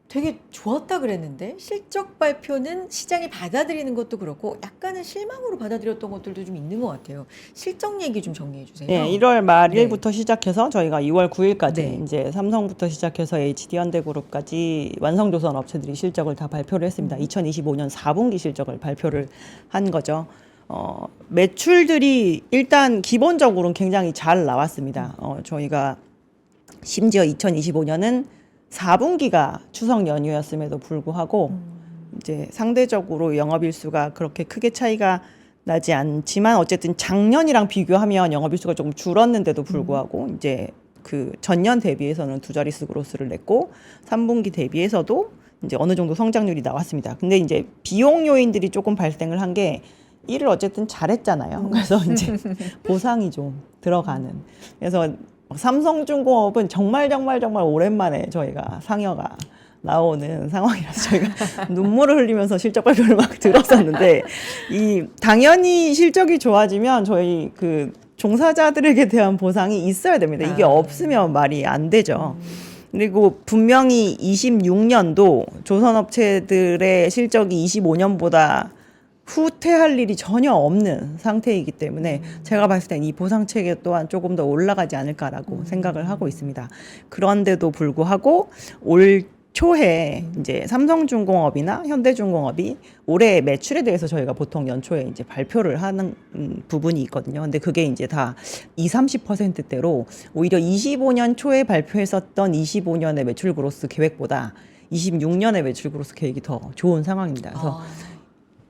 되게 좋았다 그랬는데 실적 발표는 시장이 받아들이는 것도 그렇고 약간은 실망으로 받아들였던 것들도 좀 있는 것 같아요. 실적 얘기 좀 정리해 주세요. 네, 1월 말일부터 시작해서 저희가 2월 9일까지 이제 삼성부터 시작해서 HD현대그룹까지 완성조선 업체들이 실적을 다 발표를 했습니다. 2025년 4분기 실적을 발표를 한 거죠. 매출들이 일단 기본적으로는 굉장히 잘 나왔습니다. 저희가 심지어 2025년은 4분기가 추석 연휴였음에도 불구하고 이제 상대적으로 영업일수가 그렇게 크게 차이가 나지 않지만 어쨌든 작년이랑 비교하면 영업일수가 조금 줄었는데도 불구하고 이제 그 전년 대비해서는 두 자릿수 그로스를 냈고 3분기 대비해서도 이제 어느 정도 성장률이 나왔습니다. 근데 이제 비용 요인들이 조금 발생을 한 게 일을 어쨌든 잘했잖아요. 그래서 이제 보상이 좀 들어가는. 그래서 삼성중공업은 정말 오랜만에 저희가 상여가 나오는 상황이라서 저희가 눈물을 흘리면서 실적 발표를 막 들었었는데 당연히 실적이 좋아지면 저희 그 종사자들에게 대한 보상이 있어야 됩니다. 이게 없으면 말이 안 되죠. 그리고 분명히 26년도 조선업체들의 실적이 25년보다 후퇴할 일이 전혀 없는 상태이기 때문에 제가 봤을 땐 이 보상 체계 또한 조금 더 올라가지 않을까라고 생각을 하고 있습니다. 그런데도 불구하고 올 초에 이제 삼성중공업이나 현대중공업이 올해 매출에 대해서 저희가 보통 연초에 이제 발표를 하는 부분이 있거든요. 근데 그게 이제 다 30%대로 오히려 25년 초에 발표했었던 25년의 매출 그로스 계획보다 26년의 매출 그로스 계획이 더 좋은 상황입니다. 그래서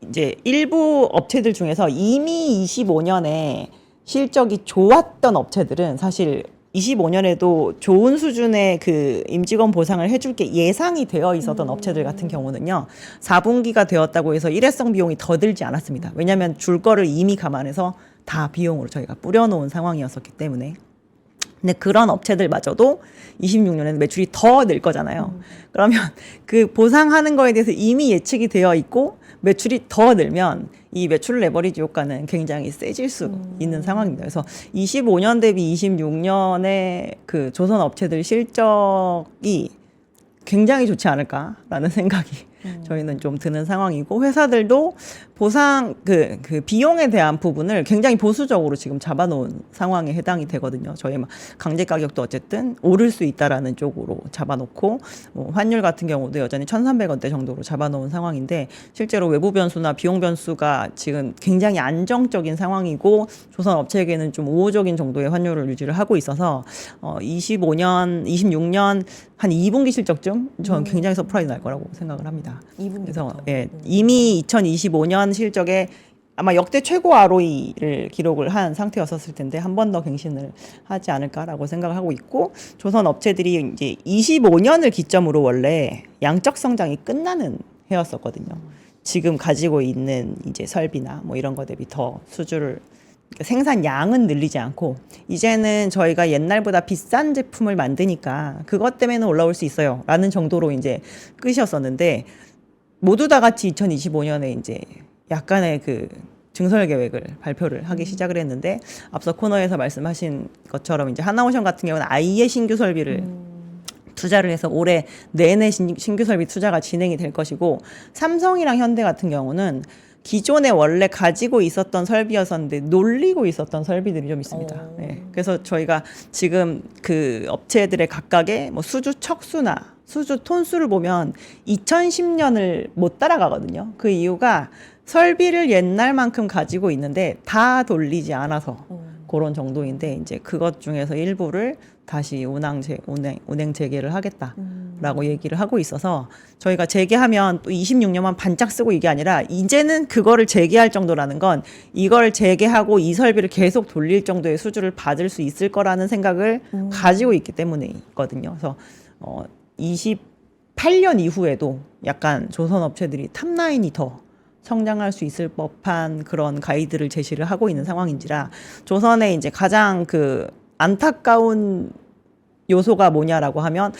이제 일부 업체들 중에서 이미 25년에 실적이 좋았던 업체들은 사실 25년에도 좋은 수준의 그 임직원 보상을 해줄 게 예상이 되어 있었던 업체들 같은 경우는요, 4분기가 되었다고 해서 일회성 비용이 더 들지 않았습니다. 왜냐하면 줄 거를 이미 감안해서 다 비용으로 저희가 뿌려놓은 상황이었었기 때문에. 근데 그런 업체들마저도 26년에는 매출이 더 늘 거잖아요. 그러면 그 보상하는 거에 대해서 이미 예측이 되어 있고 매출이 더 늘면 이 매출 레버리지 효과는 굉장히 세질 수 있는 상황입니다. 그래서 25년 대비 26년의 그 조선 업체들 실적이 굉장히 좋지 않을까라는 생각이 저희는 좀 드는 상황이고, 회사들도 보상 그 비용에 대한 부분을 굉장히 보수적으로 지금 잡아놓은 상황에 해당이 되거든요. 저희 막 강제 가격도 어쨌든 오를 수 있다라는 쪽으로 잡아놓고, 뭐 환율 같은 경우도 여전히 1,300원대 정도로 잡아놓은 상황인데, 실제로 외부 변수나 비용 변수가 지금 굉장히 안정적인 상황이고 조선 업체에게는 좀 우호적인 정도의 환율을 유지를 하고 있어서 25년, 26년 한 2분기 실적쯤 저는 굉장히 서프라이즈 날 거라고 생각을 합니다. 2분기부터. 그래서 이미 2025년 실적에 아마 역대 최고 ROE를 기록을 한 상태였었을 텐데 한 번 더 갱신을 하지 않을까라고 생각을 하고 있고, 조선 업체들이 이제 25년을 기점으로 원래 양적 성장이 끝나는 해였었거든요. 지금 가지고 있는 이제 설비나 뭐 이런 거 대비 더 수주를, 그러니까 생산량은 늘리지 않고 이제는 저희가 옛날보다 비싼 제품을 만드니까 그것 때문에는 올라올 수 있어요 라는 정도로 이제 끝이었었는데, 모두 다 같이 2025년에 이제 약간의 그 증설 계획을 발표를 하기 시작을 했는데, 앞서 코너에서 말씀하신 것처럼 이제 하나오션 같은 경우는 아예 신규 설비를 투자를 해서 올해 내내 신규 설비 투자가 진행이 될 것이고, 삼성이랑 현대 같은 경우는 기존에 원래 가지고 있었던 설비였었는데 놀리고 있었던 설비들이 좀 있습니다. 네. 그래서 저희가 지금 그 업체들의 각각의 뭐 수주 척수나 수주 톤수를 보면 2010년을 못 따라가거든요. 그 이유가 설비를 옛날만큼 가지고 있는데 다 돌리지 않아서 그런 정도인데, 이제 그것 중에서 일부를 다시 운행 재개를 하겠다라고 얘기를 하고 있어서, 저희가 재개하면 또 26년만 반짝 쓰고 이게 아니라 이제는 그거를 재개할 정도라는 건 이걸 재개하고 이 설비를 계속 돌릴 정도의 수주를 받을 수 있을 거라는 생각을 가지고 있기 때문이거든요. 그래서 28년 이후에도 약간 조선 업체들이 탑라인이 더 성장할 수 있을 법한 그런 가이드를 제시를 하고 있는 상황인지라, 조선의 이제 가장 그 안타까운 요소가 뭐냐라고 하면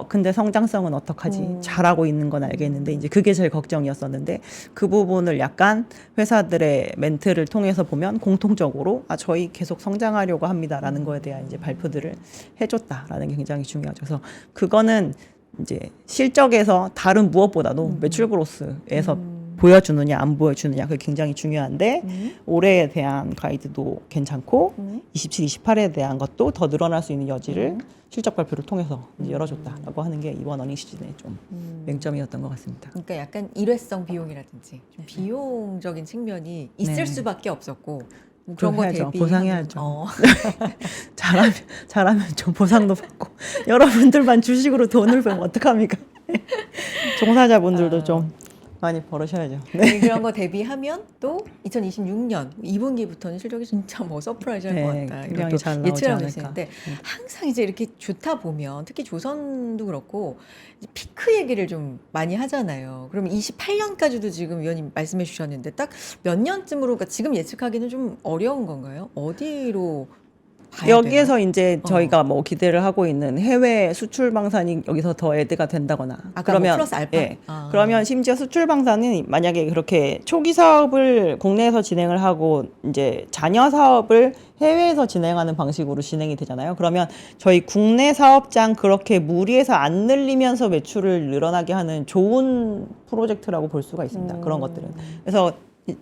근데 성장성은 어떡하지? 잘하고 있는 건 알겠는데 이제 그게 제일 걱정이었었는데, 그 부분을 약간 회사들의 멘트를 통해서 보면 공통적으로 저희 계속 성장하려고 합니다라는 거에 대한 이제 발표들을 해줬다라는 게 굉장히 중요하죠. 그래서 그거는 이제 실적에서 다른 무엇보다도 매출 그로스에서 보여주느냐 안 보여주느냐 그게 굉장히 중요한데, 올해에 대한 가이드도 괜찮고 27, 28에 대한 것도 더 늘어날 수 있는 여지를 실적 발표를 통해서 이제 열어줬다라고 하는 게 이번 어닝 시즌의 좀 맹점이었던 것 같습니다. 그러니까 약간 일회성 비용이라든지 좀 비용적인 측면이 있을 네. 수밖에 없었고, 뭐 그런 거 해야죠. 대비 보상해야죠. 잘하면 좀 보상도 받고 여러분들만 주식으로 돈을 벌면 어떡합니까? 종사자분들도 좀 많이 벌으셔야죠. 네. 그런 거 대비하면 또 2026년 2분기부터는 실적이 진짜 뭐 서프라이즈할 것 같다. 굉장히 이런 또 잘 나오지 예측하고 않을까. 있었는데, 항상 이제 이렇게 좋다 보면 특히 조선도 그렇고 이제 피크 얘기를 좀 많이 하잖아요. 그러면 28년까지도 지금 위원님 말씀해 주셨는데 딱 몇 년쯤으로, 그러니까 지금 예측하기는 좀 어려운 건가요? 어디로 봐야 여기에서 되나요? 이제 저희가 뭐 기대를 하고 있는 해외 수출 방산이 여기서 더 애드가 된다거나, 아까 뭐 플러스 알파? 예. 그러면 심지어 수출 방산은 만약에 그렇게 초기 사업을 국내에서 진행을 하고 이제 자녀 사업을 해외에서 진행하는 방식으로 진행이 되잖아요. 그러면 저희 국내 사업장 그렇게 무리해서 안 늘리면서 매출을 늘어나게 하는 좋은 프로젝트라고 볼 수가 있습니다. 그런 것들은. 그래서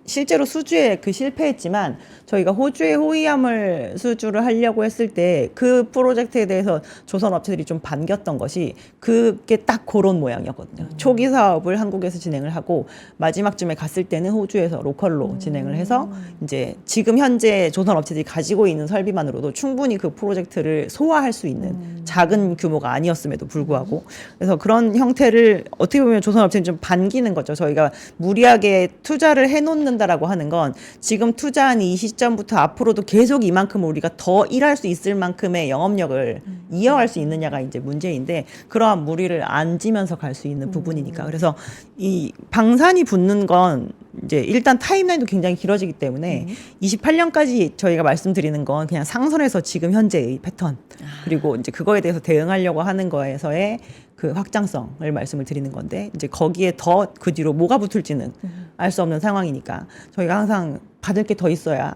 실제로 수주에 그 실패했지만 저희가 호주의 호위함을 수주를 하려고 했을 때 그 프로젝트에 대해서 조선 업체들이 좀 반겼던 것이 그게 딱 그런 모양이었거든요. 초기 사업을 한국에서 진행을 하고 마지막쯤에 갔을 때는 호주에서 로컬로 진행을 해서 이제 지금 현재 조선 업체들이 가지고 있는 설비만으로도 충분히 그 프로젝트를 소화할 수 있는 작은 규모가 아니었음에도 불구하고, 그래서 그런 형태를 어떻게 보면 조선 업체는 좀 반기는 거죠. 저희가 무리하게 투자를 해놓는다라고 하는 건 지금 투자한 이 시점부터 앞으로도 계속 이만큼 우리가 더 일할 수 있을 만큼의 영업력을 이어갈 수 있느냐가 이제 문제인데, 그러한 무리를 안 지면서 갈 수 있는 부분이니까. 그래서 이 방산이 붙는 건 이제 일단 타임라인도 굉장히 길어지기 때문에 28년까지 저희가 말씀드리는 건 그냥 상선에서 지금 현재의 패턴, 그리고 이제 그거에 대해서 대응하려고 하는 거에서의 그 확장성을 말씀을 드리는 건데, 이제 거기에 더 그 뒤로 뭐가 붙을지는 알 수 없는 상황이니까 저희가 항상 받을 게 더 있어야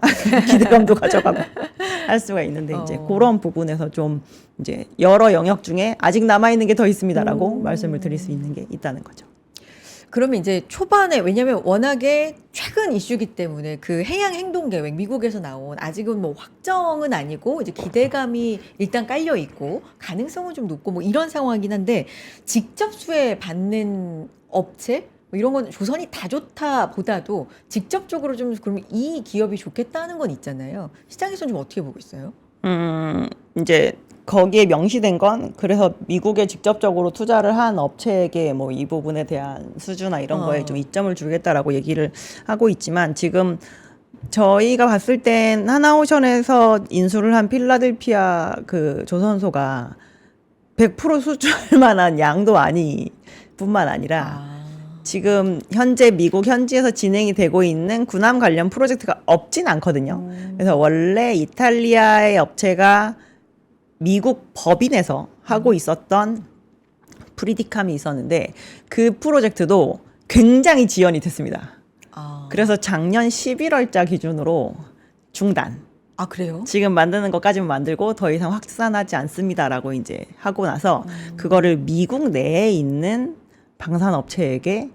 기대감도 가져가고 할 수가 있는데, 이제 그런 부분에서 좀 이제 여러 영역 중에 아직 남아 있는 게 더 있습니다라고 말씀을 드릴 수 있는 게 있다는 거죠. 그러면 이제 초반에, 왜냐하면 워낙에 최근 이슈기 때문에 그 해양 행동 계획 미국에서 나온, 아직은 뭐 확정은 아니고 이제 기대감이 일단 깔려 있고 가능성은 좀 높고 뭐 이런 상황이긴 한데, 직접 수혜 받는 업체 뭐 이런 건 조선이 다 좋다 보다도 직접적으로 좀 그럼 이 기업이 좋겠다는 건 있잖아요. 시장에서는 좀 어떻게 보고 있어요? 이제 거기에 명시된 건, 그래서 미국에 직접적으로 투자를 한 업체에게 뭐 이 부분에 대한 수주나 이런 거에 좀 이점을 주겠다라고 얘기를 하고 있지만, 지금 저희가 봤을 땐 하나오션에서 인수를 한 필라델피아 그 조선소가 100% 수주할 만한 양도 아니 뿐만 아니라 아. 지금 현재 미국 현지에서 진행이 되고 있는 군함 관련 프로젝트가 없진 않거든요. 그래서 원래 이탈리아의 업체가 미국 법인에서 하고 있었던 프리디캄이 있었는데 그 프로젝트도 굉장히 지연이 됐습니다. 아. 그래서 작년 11월자 기준으로 중단. 아, 그래요? 지금 만드는 것까지만 만들고 더 이상 확산하지 않습니다라고 이제 하고 나서 그거를 미국 내에 있는 방산업체에게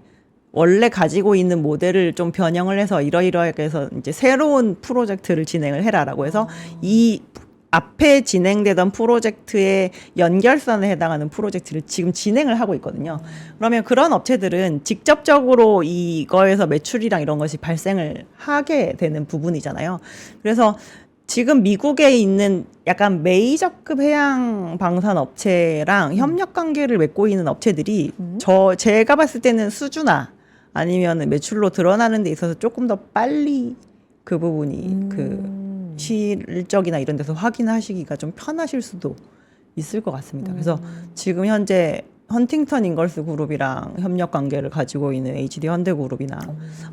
원래 가지고 있는 모델을 좀 변형을 해서 이러이러하게 해서 이제 새로운 프로젝트를 진행을 해라라고 해서 이 앞에 진행되던 프로젝트의 연결선에 해당하는 프로젝트를 지금 진행을 하고 있거든요. 그러면 그런 업체들은 직접적으로 이거에서 매출이랑 이런 것이 발생을 하게 되는 부분이잖아요. 그래서 지금 미국에 있는 약간 메이저급 해양 방산 업체랑 협력 관계를 맺고 있는 업체들이 제가 봤을 때는 수주나 아니면 매출로 드러나는 데 있어서 조금 더 빨리 그 부분이 그 실적이나 이런 데서 확인하시기가 좀 편하실 수도 있을 것 같습니다. 그래서 지금 현재 헌팅턴 잉걸스 그룹이랑 협력 관계를 가지고 있는 HD 현대그룹이나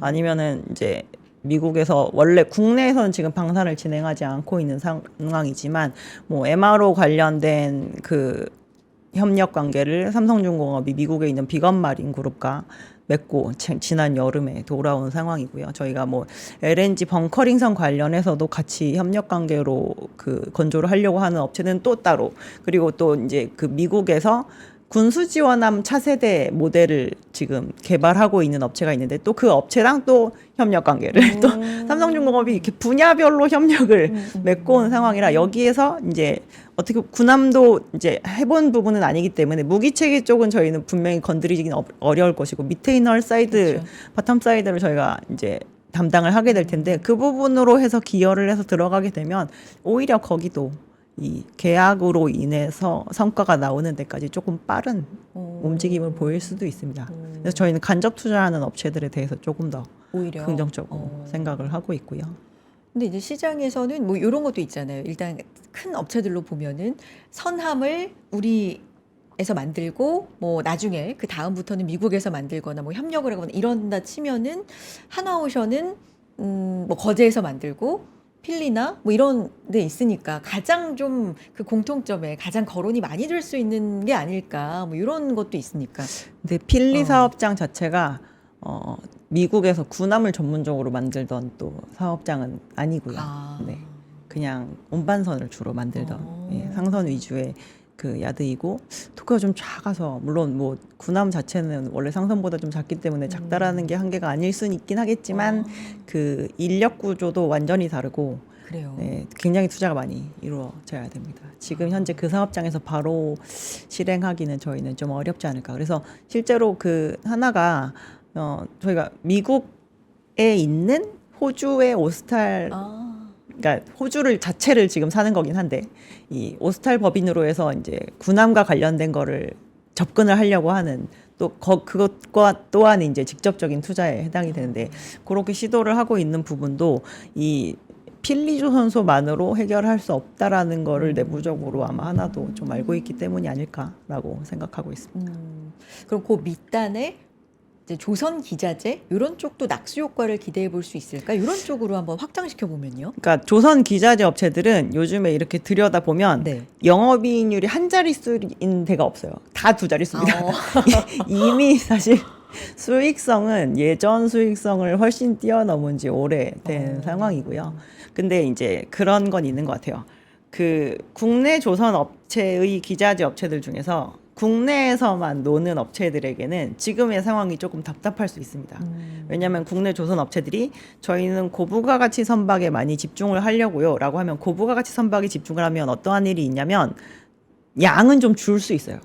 아니면은 이제 미국에서 원래 국내에서는 지금 방산을 진행하지 않고 있는 상황이지만 뭐 MRO 관련된 그 협력 관계를 삼성중공업이 미국에 있는 비건마린 그룹과 맺고 지난 여름에 돌아온 상황이고요. 저희가 뭐 LNG 벙커링선 관련해서도 같이 협력 관계로 그 건조를 하려고 하는 업체는 또 따로, 그리고 또 이제 그 미국에서 군수지원함 차세대 모델을 지금 개발하고 있는 업체가 있는데 또 그 업체랑 또 협력 관계를 또 삼성중공업이 이렇게 분야별로 협력을 맺고 온 상황이라 여기에서 이제 어떻게 군함도 이제 해본 부분은 아니기 때문에 무기체계 쪽은 저희는 분명히 건드리기는 어려울 것이고 밑에 있는 사이드, 그렇죠. 바텀 사이드를 저희가 이제 담당을 하게 될 텐데 그 부분으로 해서 기여를 해서 들어가게 되면 오히려 거기도 이 계약으로 인해서 성과가 나오는 데까지 조금 빠른 움직임을 보일 수도 있습니다. 그래서 저희는 간접 투자하는 업체들에 대해서 조금 더 오히려 긍정적으로 생각을 하고 있고요. 근데 이제 시장에서는 뭐 이런 것도 있잖아요. 일단 큰 업체들로 보면은 선함을 우리에서 만들고 뭐 나중에 그 다음부터는 미국에서 만들거나 뭐 협력을 하거나 이런다 치면은 하나오션은 뭐 거제에서 만들고 필리나 뭐 이런 데 있으니까 가장 좀 그 공통점에 가장 거론이 많이 될 수 있는 게 아닐까 뭐 이런 것도 있으니까. 근데 필리 사업장 자체가 미국에서 군함을 전문적으로 만들던 또 사업장은 아니고요. 아. 네, 그냥 운반선을 주로 만들던 예, 상선 위주의 그 야드이고 토크가 좀 작아서 물론 뭐 군함 자체는 원래 상선보다 좀 작기 때문에 작다라는 게 한계가 아닐 수는 있긴 하겠지만 그 인력 구조도 완전히 다르고 그래요. 네, 굉장히 투자가 많이 이루어져야 됩니다. 지금 현재 그 사업장에서 바로 실행하기는 저희는 좀 어렵지 않을까. 그래서 실제로 그 하나가 저희가 미국에 있는 호주의 오스탈 그러니까 호주를 자체를 지금 사는 거긴 한데 이 오스탈 법인으로 해서 이제 군함과 관련된 거를 접근을 하려고 하는 또 그것과 또한 이제 직접적인 투자에 해당이 되는데 그렇게 시도를 하고 있는 부분도 이 필리조선소만으로 해결할 수 없다라는 거를 내부적으로 아마 하나도 좀 알고 있기 때문이 아닐까라고 생각하고 있습니다. 그럼 그 밑단에 이제 조선 기자재 이런 쪽도 낙수 효과를 기대해 볼 수 있을까? 이런 쪽으로 한번 확장시켜 보면요. 그러니까 조선 기자재 업체들은 요즘에 이렇게 들여다 보면 네. 영업이익률이 한 자릿수인 데가 없어요. 다 두 자릿수입니다. 이미 사실 수익성은 예전 수익성을 훨씬 뛰어넘은 지 오래된 상황이고요. 근데 이제 그런 건 있는 것 같아요. 그 국내 조선 업체의 기자재 업체들 중에서 국내에서만 노는 업체들에게는 지금의 상황이 조금 답답할 수 있습니다. 왜냐하면 국내 조선 업체들이 저희는 고부가 가치 선박에 많이 집중을 하려고요 라고 하면 고부가 가치 선박에 집중을 하면 어떠한 일이 있냐면 양은 좀 줄 수 있어요.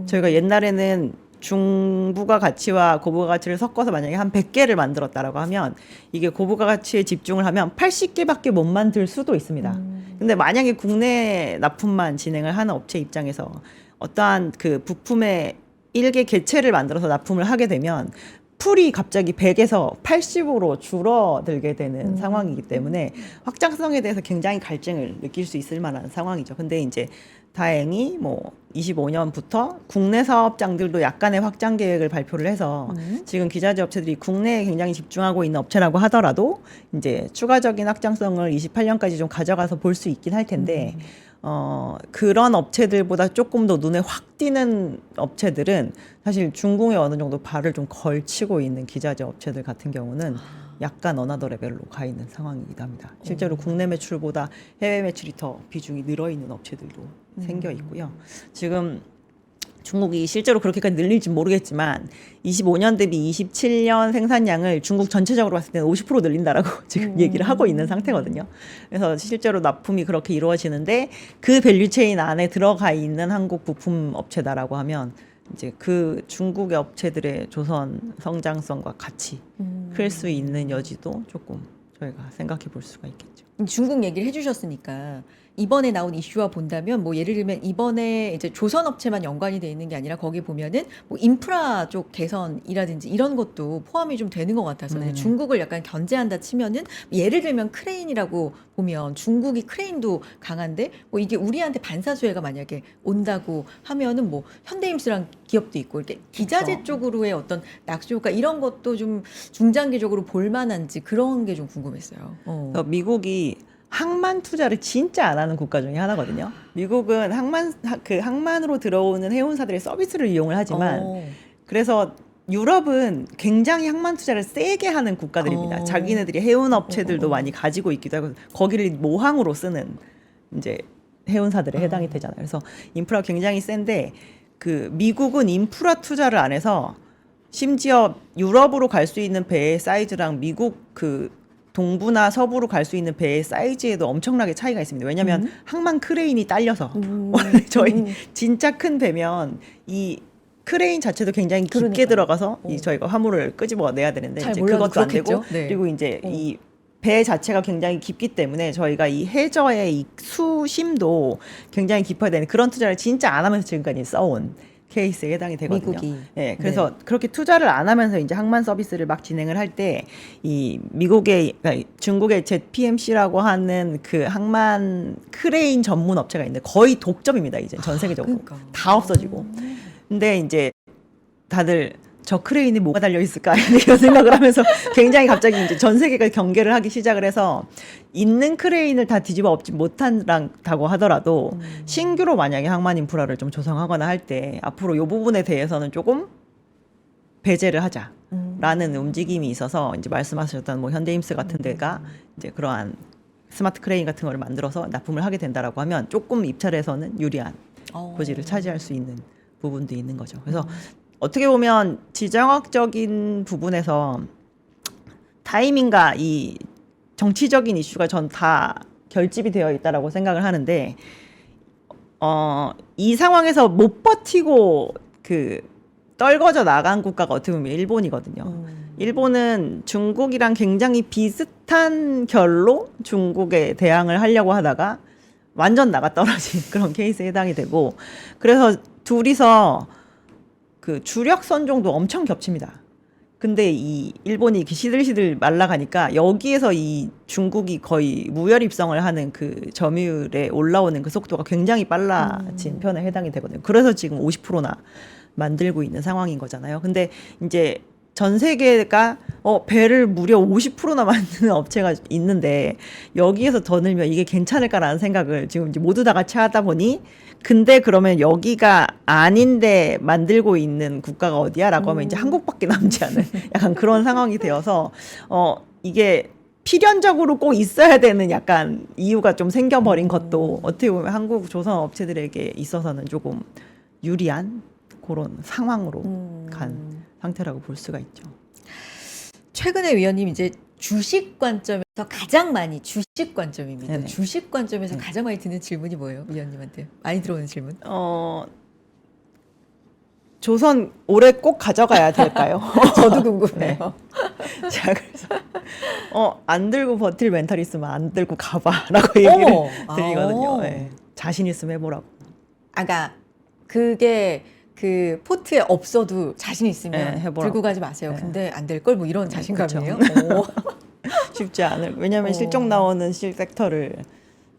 저희가 옛날에는 중부가 가치와 고부가 가치를 섞어서 만약에 한 100개를 만들었다라고 하면 이게 고부가 가치에 집중을 하면 80개밖에 못 만들 수도 있습니다. 근데 만약에 국내 납품만 진행을 하는 업체 입장에서 어떠한 그 부품의 일개 개체를 만들어서 납품을 하게 되면 풀이 갑자기 100에서 80으로 줄어들게 되는 상황이기 때문에 확장성에 대해서 굉장히 갈증을 느낄 수 있을 만한 상황이죠. 근데 이제 다행히 뭐 25년부터 국내 사업장들도 약간의 확장 계획을 발표를 해서 지금 기자재 업체들이 국내에 굉장히 집중하고 있는 업체라고 하더라도 이제 추가적인 확장성을 28년까지 좀 가져가서 볼 수 있긴 할 텐데 그런 업체들보다 조금 더 눈에 확 띄는 업체들은 사실 중국에 어느 정도 발을 좀 걸치고 있는 기자재 업체들 같은 경우는 약간 어나더 레벨로 가 있는 상황이기도 합니다. 실제로 국내 매출보다 해외 매출이 더 비중이 늘어 있는 업체들도 생겨 있고요. 지금 중국이 실제로 그렇게까지 늘릴지 모르겠지만 25년 대비 27년 생산량을 중국 전체적으로 봤을 때는 50% 늘린다라고 지금 얘기를 하고 있는 상태거든요. 그래서 실제로 납품이 그렇게 이루어지는데 그 밸류체인 안에 들어가 있는 한국 부품 업체다라고 하면 이제 그 중국의 업체들의 조선 성장성과 같이 클 수 있는 여지도 조금 저희가 생각해 볼 수가 있겠죠. 중국 얘기를 해주셨으니까 이번에 나온 이슈와 본다면 뭐 예를 들면 이번에 이제 조선 업체만 연관이 돼 있는 게 아니라 거기 보면은 뭐 인프라 쪽 개선이라든지 이런 것도 포함이 좀 되는 것 같아서 네네. 중국을 약간 견제한다 치면은 예를 들면 크레인이라고 보면 중국이 크레인도 강한데 뭐 이게 우리한테 반사수혜가 만약에 온다고 하면은 뭐 현대임스랑 기업도 있고 이렇게 기자재 그렇죠. 쪽으로의 어떤 낙수 효과 이런 것도 좀 중장기적으로 볼 만한지 그런 게 좀 궁금했어요. 그래서 미국이 항만 투자를 진짜 안 하는 국가 중에 하나거든요. 미국은 항만으로 들어오는 해운사들의 서비스를 이용을 하지만 그래서 유럽은 굉장히 항만 투자를 세게 하는 국가들입니다. 자기네들이 해운 업체들도 많이 가지고 있기도 하고 거기를 모항으로 쓰는 이제 해운사들에 해당이 되잖아요. 그래서 인프라가 굉장히 센데 그 미국은 인프라 투자를 안 해서 심지어 유럽으로 갈 수 있는 배의 사이즈랑 미국 그 동부나 서부로 갈 수 있는 배의 사이즈에도 엄청나게 차이가 있습니다. 왜냐하면 항만 크레인이 딸려서 원래 저희 진짜 큰 배면 이 크레인 자체도 굉장히 깊게 그러니까요. 들어가서 이 저희가 화물을 끄집어내야 되는데 잘 이제 몰라도 그것도 안 그렇겠죠? 되고 네. 그리고 이제 이 배 자체가 굉장히 깊기 때문에 저희가 이 해저의 이 수심도 굉장히 깊어야 되는 그런 투자를 진짜 안 하면서 지금까지 써온 케이스에 해당이 되거든요. 미국이. 네, 그래서 그렇게 투자를 안 하면서 이제 항만 서비스를 막 진행을 할 때 이 미국의 그러니까 중국의 ZPMC라고 하는 그 항만 크레인 전문 업체가 있는데 거의 독점입니다. 이제 전 세계적으로 그러니까. 다 없어지고. 근데 이제 다들 저 크레인이 뭐가 달려 있을까 이런 생각을 하면서 굉장히 갑자기 이제 전 세계가 경계를 하기 시작을 해서 있는 크레인을 다 뒤집어 엎지 못한다고 하더라도 신규로 만약에 항만 인프라를 좀 조성하거나 할 때 앞으로 이 부분에 대해서는 조금 배제를 하자라는 움직임이 있어서 이제 말씀하셨던 뭐 현대임스 같은 데가 이제 그러한 스마트 크레인 같은 거를 만들어서 납품을 하게 된다라고 하면 조금 입찰에서는 유리한 고지를 차지할 수 있는 부분도 있는 거죠. 그래서 어떻게 보면 지정학적인 부분에서 타이밍과 이 정치적인 이슈가 전 다 결집이 되어 있다라고 생각을 하는데 이 상황에서 못 버티고 그 떨궈져 나간 국가가 어떻게 보면 일본이거든요. 일본은 중국이랑 굉장히 비슷한 결로 중국에 대항을 하려고 하다가 완전 나가 떨어진 그런 케이스에 해당이 되고 그래서 둘이서 그 주력 선종도 엄청 겹칩니다. 근데 이 일본이 이렇게 시들시들 말라가니까 여기에서 이 중국이 거의 무혈 입성을 하는 그 점유율에 올라오는 그 속도가 굉장히 빨라진 편에 해당이 되거든요. 그래서 지금 50%나 만들고 있는 상황인 거잖아요. 근데 이제 전 세계가 배를 무려 50%나 만드는 업체가 있는데 여기에서 더 늘면 이게 괜찮을까라는 생각을 지금 이제 모두 다 같이 하다 보니 근데 그러면 여기가 아닌데 만들고 있는 국가가 어디야라고 하면 이제 한국밖에 남지 않은 약간 그런 상황이 되어서 이게 필연적으로 꼭 있어야 되는 약간 이유가 좀 생겨버린 것도 어떻게 보면 한국 조선 업체들에게 있어서는 조금 유리한 그런 상황으로 간 상태라고 볼 수가 있죠. 최근에 위원님 이제 주식 관점에서 가장 많이 주식 관점입니다. 네네. 주식 관점에서 가장 많이 드는 질문이 뭐예요, 위원님한테? 많이 들어오는 질문? 조선 올해 꼭 가져가야 될까요? 저도 궁금해요. 자, 그래서 안 들고 버틸 멘탈 있으면 안 들고 가봐라고 얘기를 어머. 드리거든요. 네. 자신 있으면 해보라고. 아까 그게 그 포트에 없어도 자신 있으면 네, 해보라고. 들고 가지 마세요. 네. 근데 안 될 걸 뭐 이런 자신감이에요. 오. 쉽지 않을. 왜냐하면 실적 나오는 섹터를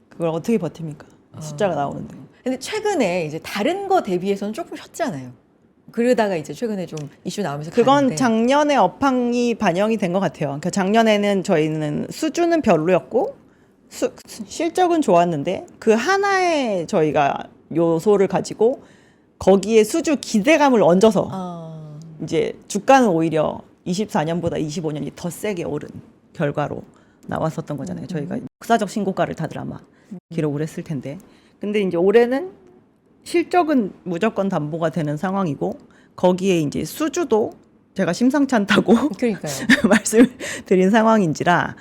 그걸 어떻게 버팁니까? 숫자가 나오는데. 근데 최근에 이제 다른 거 대비해서는 조금 쉬었잖아요. 그러다가 이제 최근에 좀 이슈 나오면서 그건 가는데. 작년에 업황이 반영이 된 것 같아요. 그러니까 작년에는 저희는 수주는 별로였고 실적은 좋았는데 그 하나의 저희가 요소를 가지고 거기에 수주 기대감을 얹어서 이제 주가는 오히려 24년보다 25년이 더 세게 오른 결과로 나왔었던 거잖아요. 저희가 역사적 신고가를 다들 아마 기록을 했을 텐데. 근데 이제 올해는 실적은 무조건 담보가 되는 상황이고 거기에 이제 수주도 제가 심상치 않다고 그러니까요. 말씀을 드린 상황인지라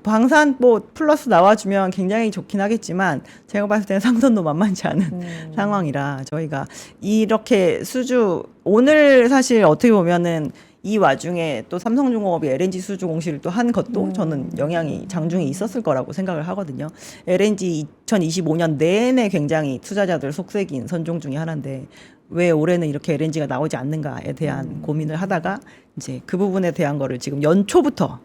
방산 뭐 플러스 나와주면 굉장히 좋긴 하겠지만 제가 봤을 때는 상선도 만만치 않은 상황이라 저희가 이렇게 수주 오늘 사실 어떻게 보면은 이 와중에 또 삼성중공업이 LNG 수주 공시를 또 한 것도 저는 영향이 장중에 있었을 거라고 생각을 하거든요. LNG 2025년 내내 굉장히 투자자들 속색인 선종 중에 하나인데 왜 올해는 이렇게 LNG가 나오지 않는가에 대한 고민을 하다가 이제 그 부분에 대한 거를 지금 연초부터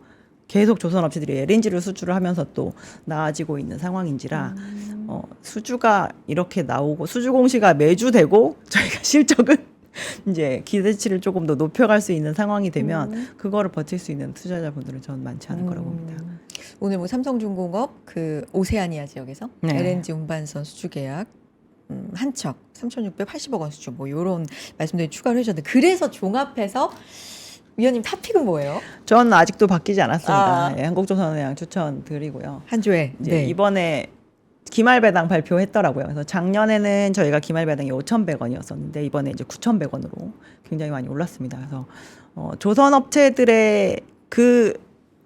계속 조선업체들이 LNG를 수주를 하면서 또 나아지고 있는 상황인지라 수주가 이렇게 나오고 수주 공시가 매주 되고 저희가 실적은 이제 기대치를 조금 더 높여갈 수 있는 상황이 되면 그거를 버틸 수 있는 투자자분들은 저는 많지 않을 거라고 봅니다. 오늘 뭐 삼성중공업 그 오세아니아 지역에서 네. LNG 운반선 수주 계약 한 척 3,680억 원 수주 뭐 이런 말씀들이 추가를 해주셨는데 그래서 종합해서 위원님 탑픽은 뭐예요? 저는 아직도 바뀌지 않았습니다. 아. 예, 한국조선은행 추천드리고요. 한 주에 이제 이번에 기말 배당 발표했더라고요. 그래서 작년에는 저희가 기말 배당이 5,100원이었었는데 이번에 이제 9,100원으로 굉장히 많이 올랐습니다. 그래서 조선업체들의 그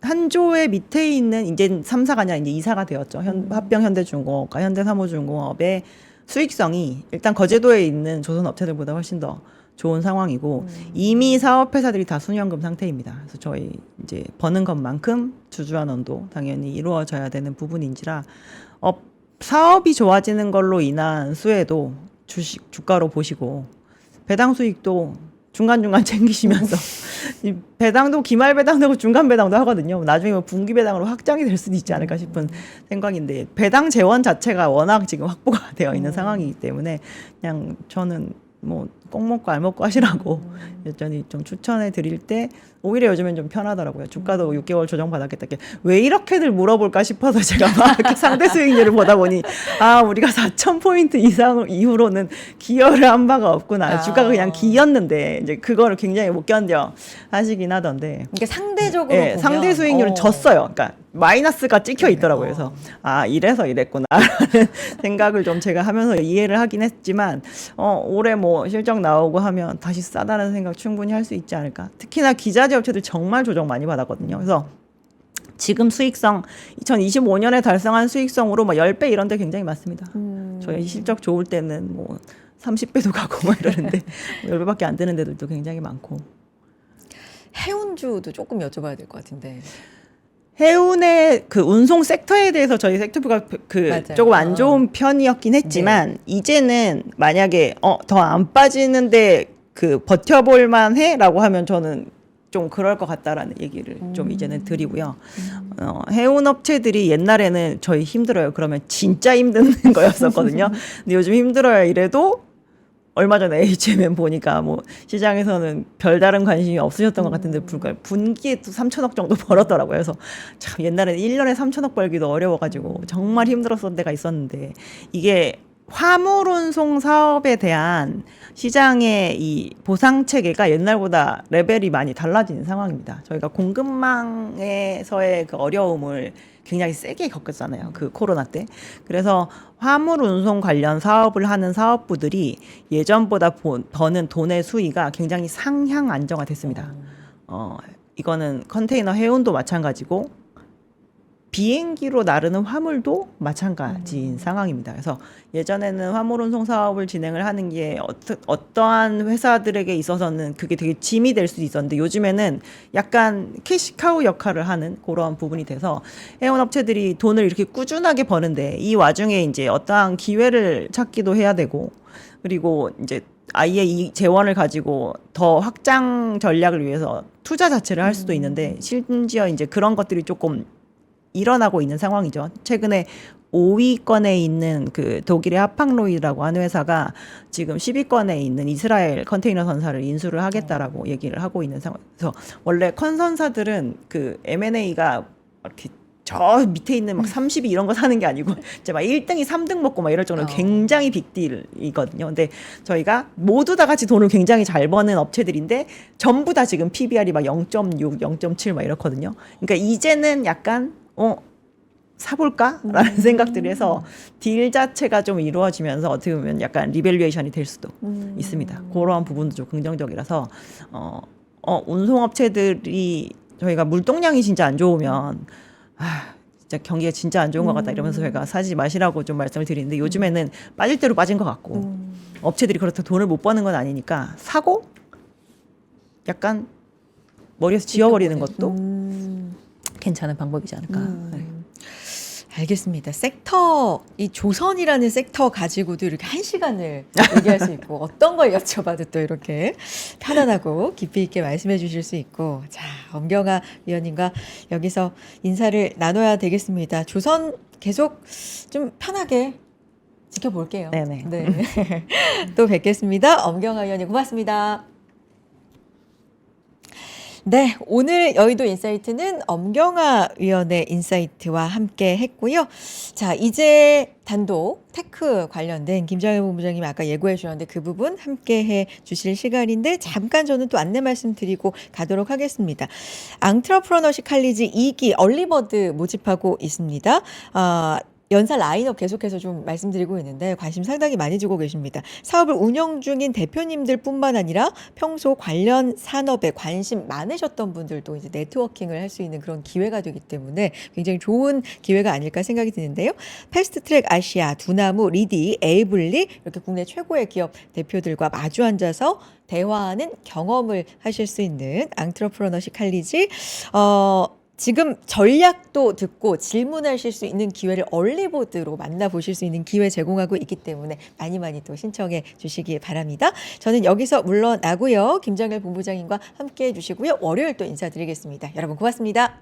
한 조의 밑에 있는 이제 3사가 아니라 이제 2사가 되었죠. 합병 현대중공업과 현대사무중공업의 수익성이 일단 거제도에 있는 조선업체들보다 훨씬 더 좋은 상황이고 이미 사업회사들이 다 순연금 상태입니다. 그래서 저희 이제 버는 것만큼 주주환원도 당연히 이루어져야 되는 부분인지라 사업이 좋아지는 걸로 인한 수혜도 주가로 보시고 배당 수익도 중간중간 챙기시면서 이 배당도 기말 배당도 중간 배당도 하거든요. 나중에 뭐 분기 배당으로 확장이 될 수도 있지 않을까 싶은 생각인데 배당 재원 자체가 워낙 지금 확보가 되어 있는 상황이기 때문에 그냥 저는 뭐 꼭 먹고 알 먹고 하시라고 여전히 좀 추천해 드릴 때 오히려 요즘엔 좀 편하더라고요. 주가도 6개월 조정 받았겠다. 왜 이렇게들 물어볼까 싶어서 제가 막 이렇게 상대 수익률을 보다 보니 우리가 4,000포인트 이상 이후로는 기여를 한 바가 없구나. 주가가 그냥 기였는데 이제 그거를 굉장히 못 견뎌 하시긴 하던데. 이게 상대적으로 네, 보면 상대 수익률은 졌어요. 그러니까 마이너스가 찍혀 있더라고요. 그래서 이래서 이랬구나라는 생각을 좀 제가 하면서 이해를 하긴 했지만 올해 뭐 실적 나오고 하면 다시 싸다는 생각 충분히 할 수 있지 않을까. 특히나 기자재 업체들 정말 조정 많이 받았거든요. 그래서 지금 수익성 2025년에 달성한 수익성으로 뭐 10배 이런 데 굉장히 많습니다. 저희 실적 좋을 때는 뭐 30배도 가고 뭐 이러는데 10배밖에 안 되는 데들도 굉장히 많고. 해운주도 조금 여쭤봐야 될 것 같은데. 해운의 그 운송 섹터에 대해서 저희 섹터부가 맞아요. 조금 안 좋은 편이었긴 했지만 이제는 만약에 더 안 빠지는데 그 버텨볼 만해라고 하면 저는 좀 그럴 것 같다라는 얘기를 좀 이제는 드리고요. 해운 업체들이 옛날에는 저희 힘들어요. 그러면 진짜 힘든 거였었거든요. 근데 요즘 힘들어요. 이래도 얼마 전에 HMM 보니까 뭐 시장에서는 별다른 관심이 없으셨던 것 같은데 불과 분기에 또 3천억 정도 벌었더라고요. 그래서 참 옛날에는 1년에 3천억 벌기도 어려워가지고 정말 힘들었던 때가 있었는데 이게 화물 운송 사업에 대한 시장의 이 보상 체계가 옛날보다 레벨이 많이 달라진 상황입니다. 저희가 공급망에서의 그 어려움을 굉장히 세게 겪었잖아요. 그 코로나 때. 그래서 화물 운송 관련 사업을 하는 사업부들이 예전보다 버는 돈의 수위가 굉장히 상향 안정화됐습니다. 이거는 컨테이너 해운도 마찬가지고 비행기로 나르는 화물도 마찬가지인 상황입니다. 그래서 예전에는 화물 운송 사업을 진행을 하는 게 어떠한 회사들에게 있어서는 그게 되게 짐이 될 수도 있었는데 요즘에는 약간 캐시카우 역할을 하는 그런 부분이 돼서 해운 업체들이 돈을 이렇게 꾸준하게 버는데 이 와중에 이제 어떠한 기회를 찾기도 해야 되고 그리고 이제 아예 이 재원을 가지고 더 확장 전략을 위해서 투자 자체를 할 수도 있는데 심지어 이제 그런 것들이 조금 일어나고 있는 상황이죠. 최근에 5위권에 있는 그 독일의 하팡로이라고 하는 회사가 지금 10위권에 있는 이스라엘 컨테이너 선사를 인수를 하겠다라고 얘기를 하고 있는 상황에서 원래 컨선사들은 그 M&A가 이렇게 저 밑에 있는 막 30위 이런 거 사는 게 아니고 이제 막 1등이 3등 먹고 막 이럴 정도로 굉장히 빅딜이거든요. 근데 저희가 모두 다 같이 돈을 굉장히 잘 버는 업체들인데 전부 다 지금 PBR이 막 0.6, 0.7 막 이렇거든요. 그러니까 이제는 약간 사볼까라는 생각들을 해서 딜 자체가 좀 이루어지면서 어떻게 보면 약간 리밸류에이션이 될 수도 있습니다. 그러한 부분도 좀 긍정적이라서 운송업체들이 저희가 물동량이 진짜 안 좋으면 진짜 경기가 진짜 안 좋은 것 같다 이러면서 저희가 사지 마시라고 좀 말씀을 드리는데 요즘에는 빠질 대로 빠진 것 같고 업체들이 그렇다고 돈을 못 버는 건 아니니까 사고 약간 머리에서 지워버리는 것도 괜찮은 방법이지 않을까. 네. 알겠습니다. 섹터, 이 조선이라는 섹터 가지고도 이렇게 한 시간을 얘기할 수 있고, 어떤 걸 여쭤봐도 또 이렇게 편안하고 깊이 있게 말씀해 주실 수 있고, 자, 엄경아 위원님과 여기서 인사를 나눠야 되겠습니다. 조선 계속 좀 편하게 지켜볼게요. 네네. 네. 또 뵙겠습니다. 엄경아 위원님 고맙습니다. 네, 오늘 여의도 인사이트는 엄경아 위원의 인사이트와 함께 했고요. 자, 이제 단독 테크 관련된 김장현 본부장님이 아까 예고해 주셨는데 그 부분 함께 해 주실 시간인데 잠깐 저는 또 안내 말씀드리고 가도록 하겠습니다. 앙트러프러너십 칼리지 2기 얼리버드 모집하고 있습니다. 연사 라인업 계속해서 좀 말씀드리고 있는데 관심 상당히 많이 주고 계십니다. 사업을 운영 중인 대표님들 뿐만 아니라 평소 관련 산업에 관심 많으셨던 분들도 이제 네트워킹을 할 수 있는 그런 기회가 되기 때문에 굉장히 좋은 기회가 아닐까 생각이 드는데요. 패스트트랙 아시아, 두나무, 리디, 에이블리 이렇게 국내 최고의 기업 대표들과 마주 앉아서 대화하는 경험을 하실 수 있는 앙트러프러너십 칼리지 지금 전략도 듣고 질문하실 수 있는 기회를 얼리보드로 만나보실 수 있는 기회 제공하고 있기 때문에 많이 또 신청해 주시기 바랍니다. 저는 여기서 물러나고요. 김정일 본부장님과 함께 해주시고요. 월요일 또 인사드리겠습니다. 여러분 고맙습니다.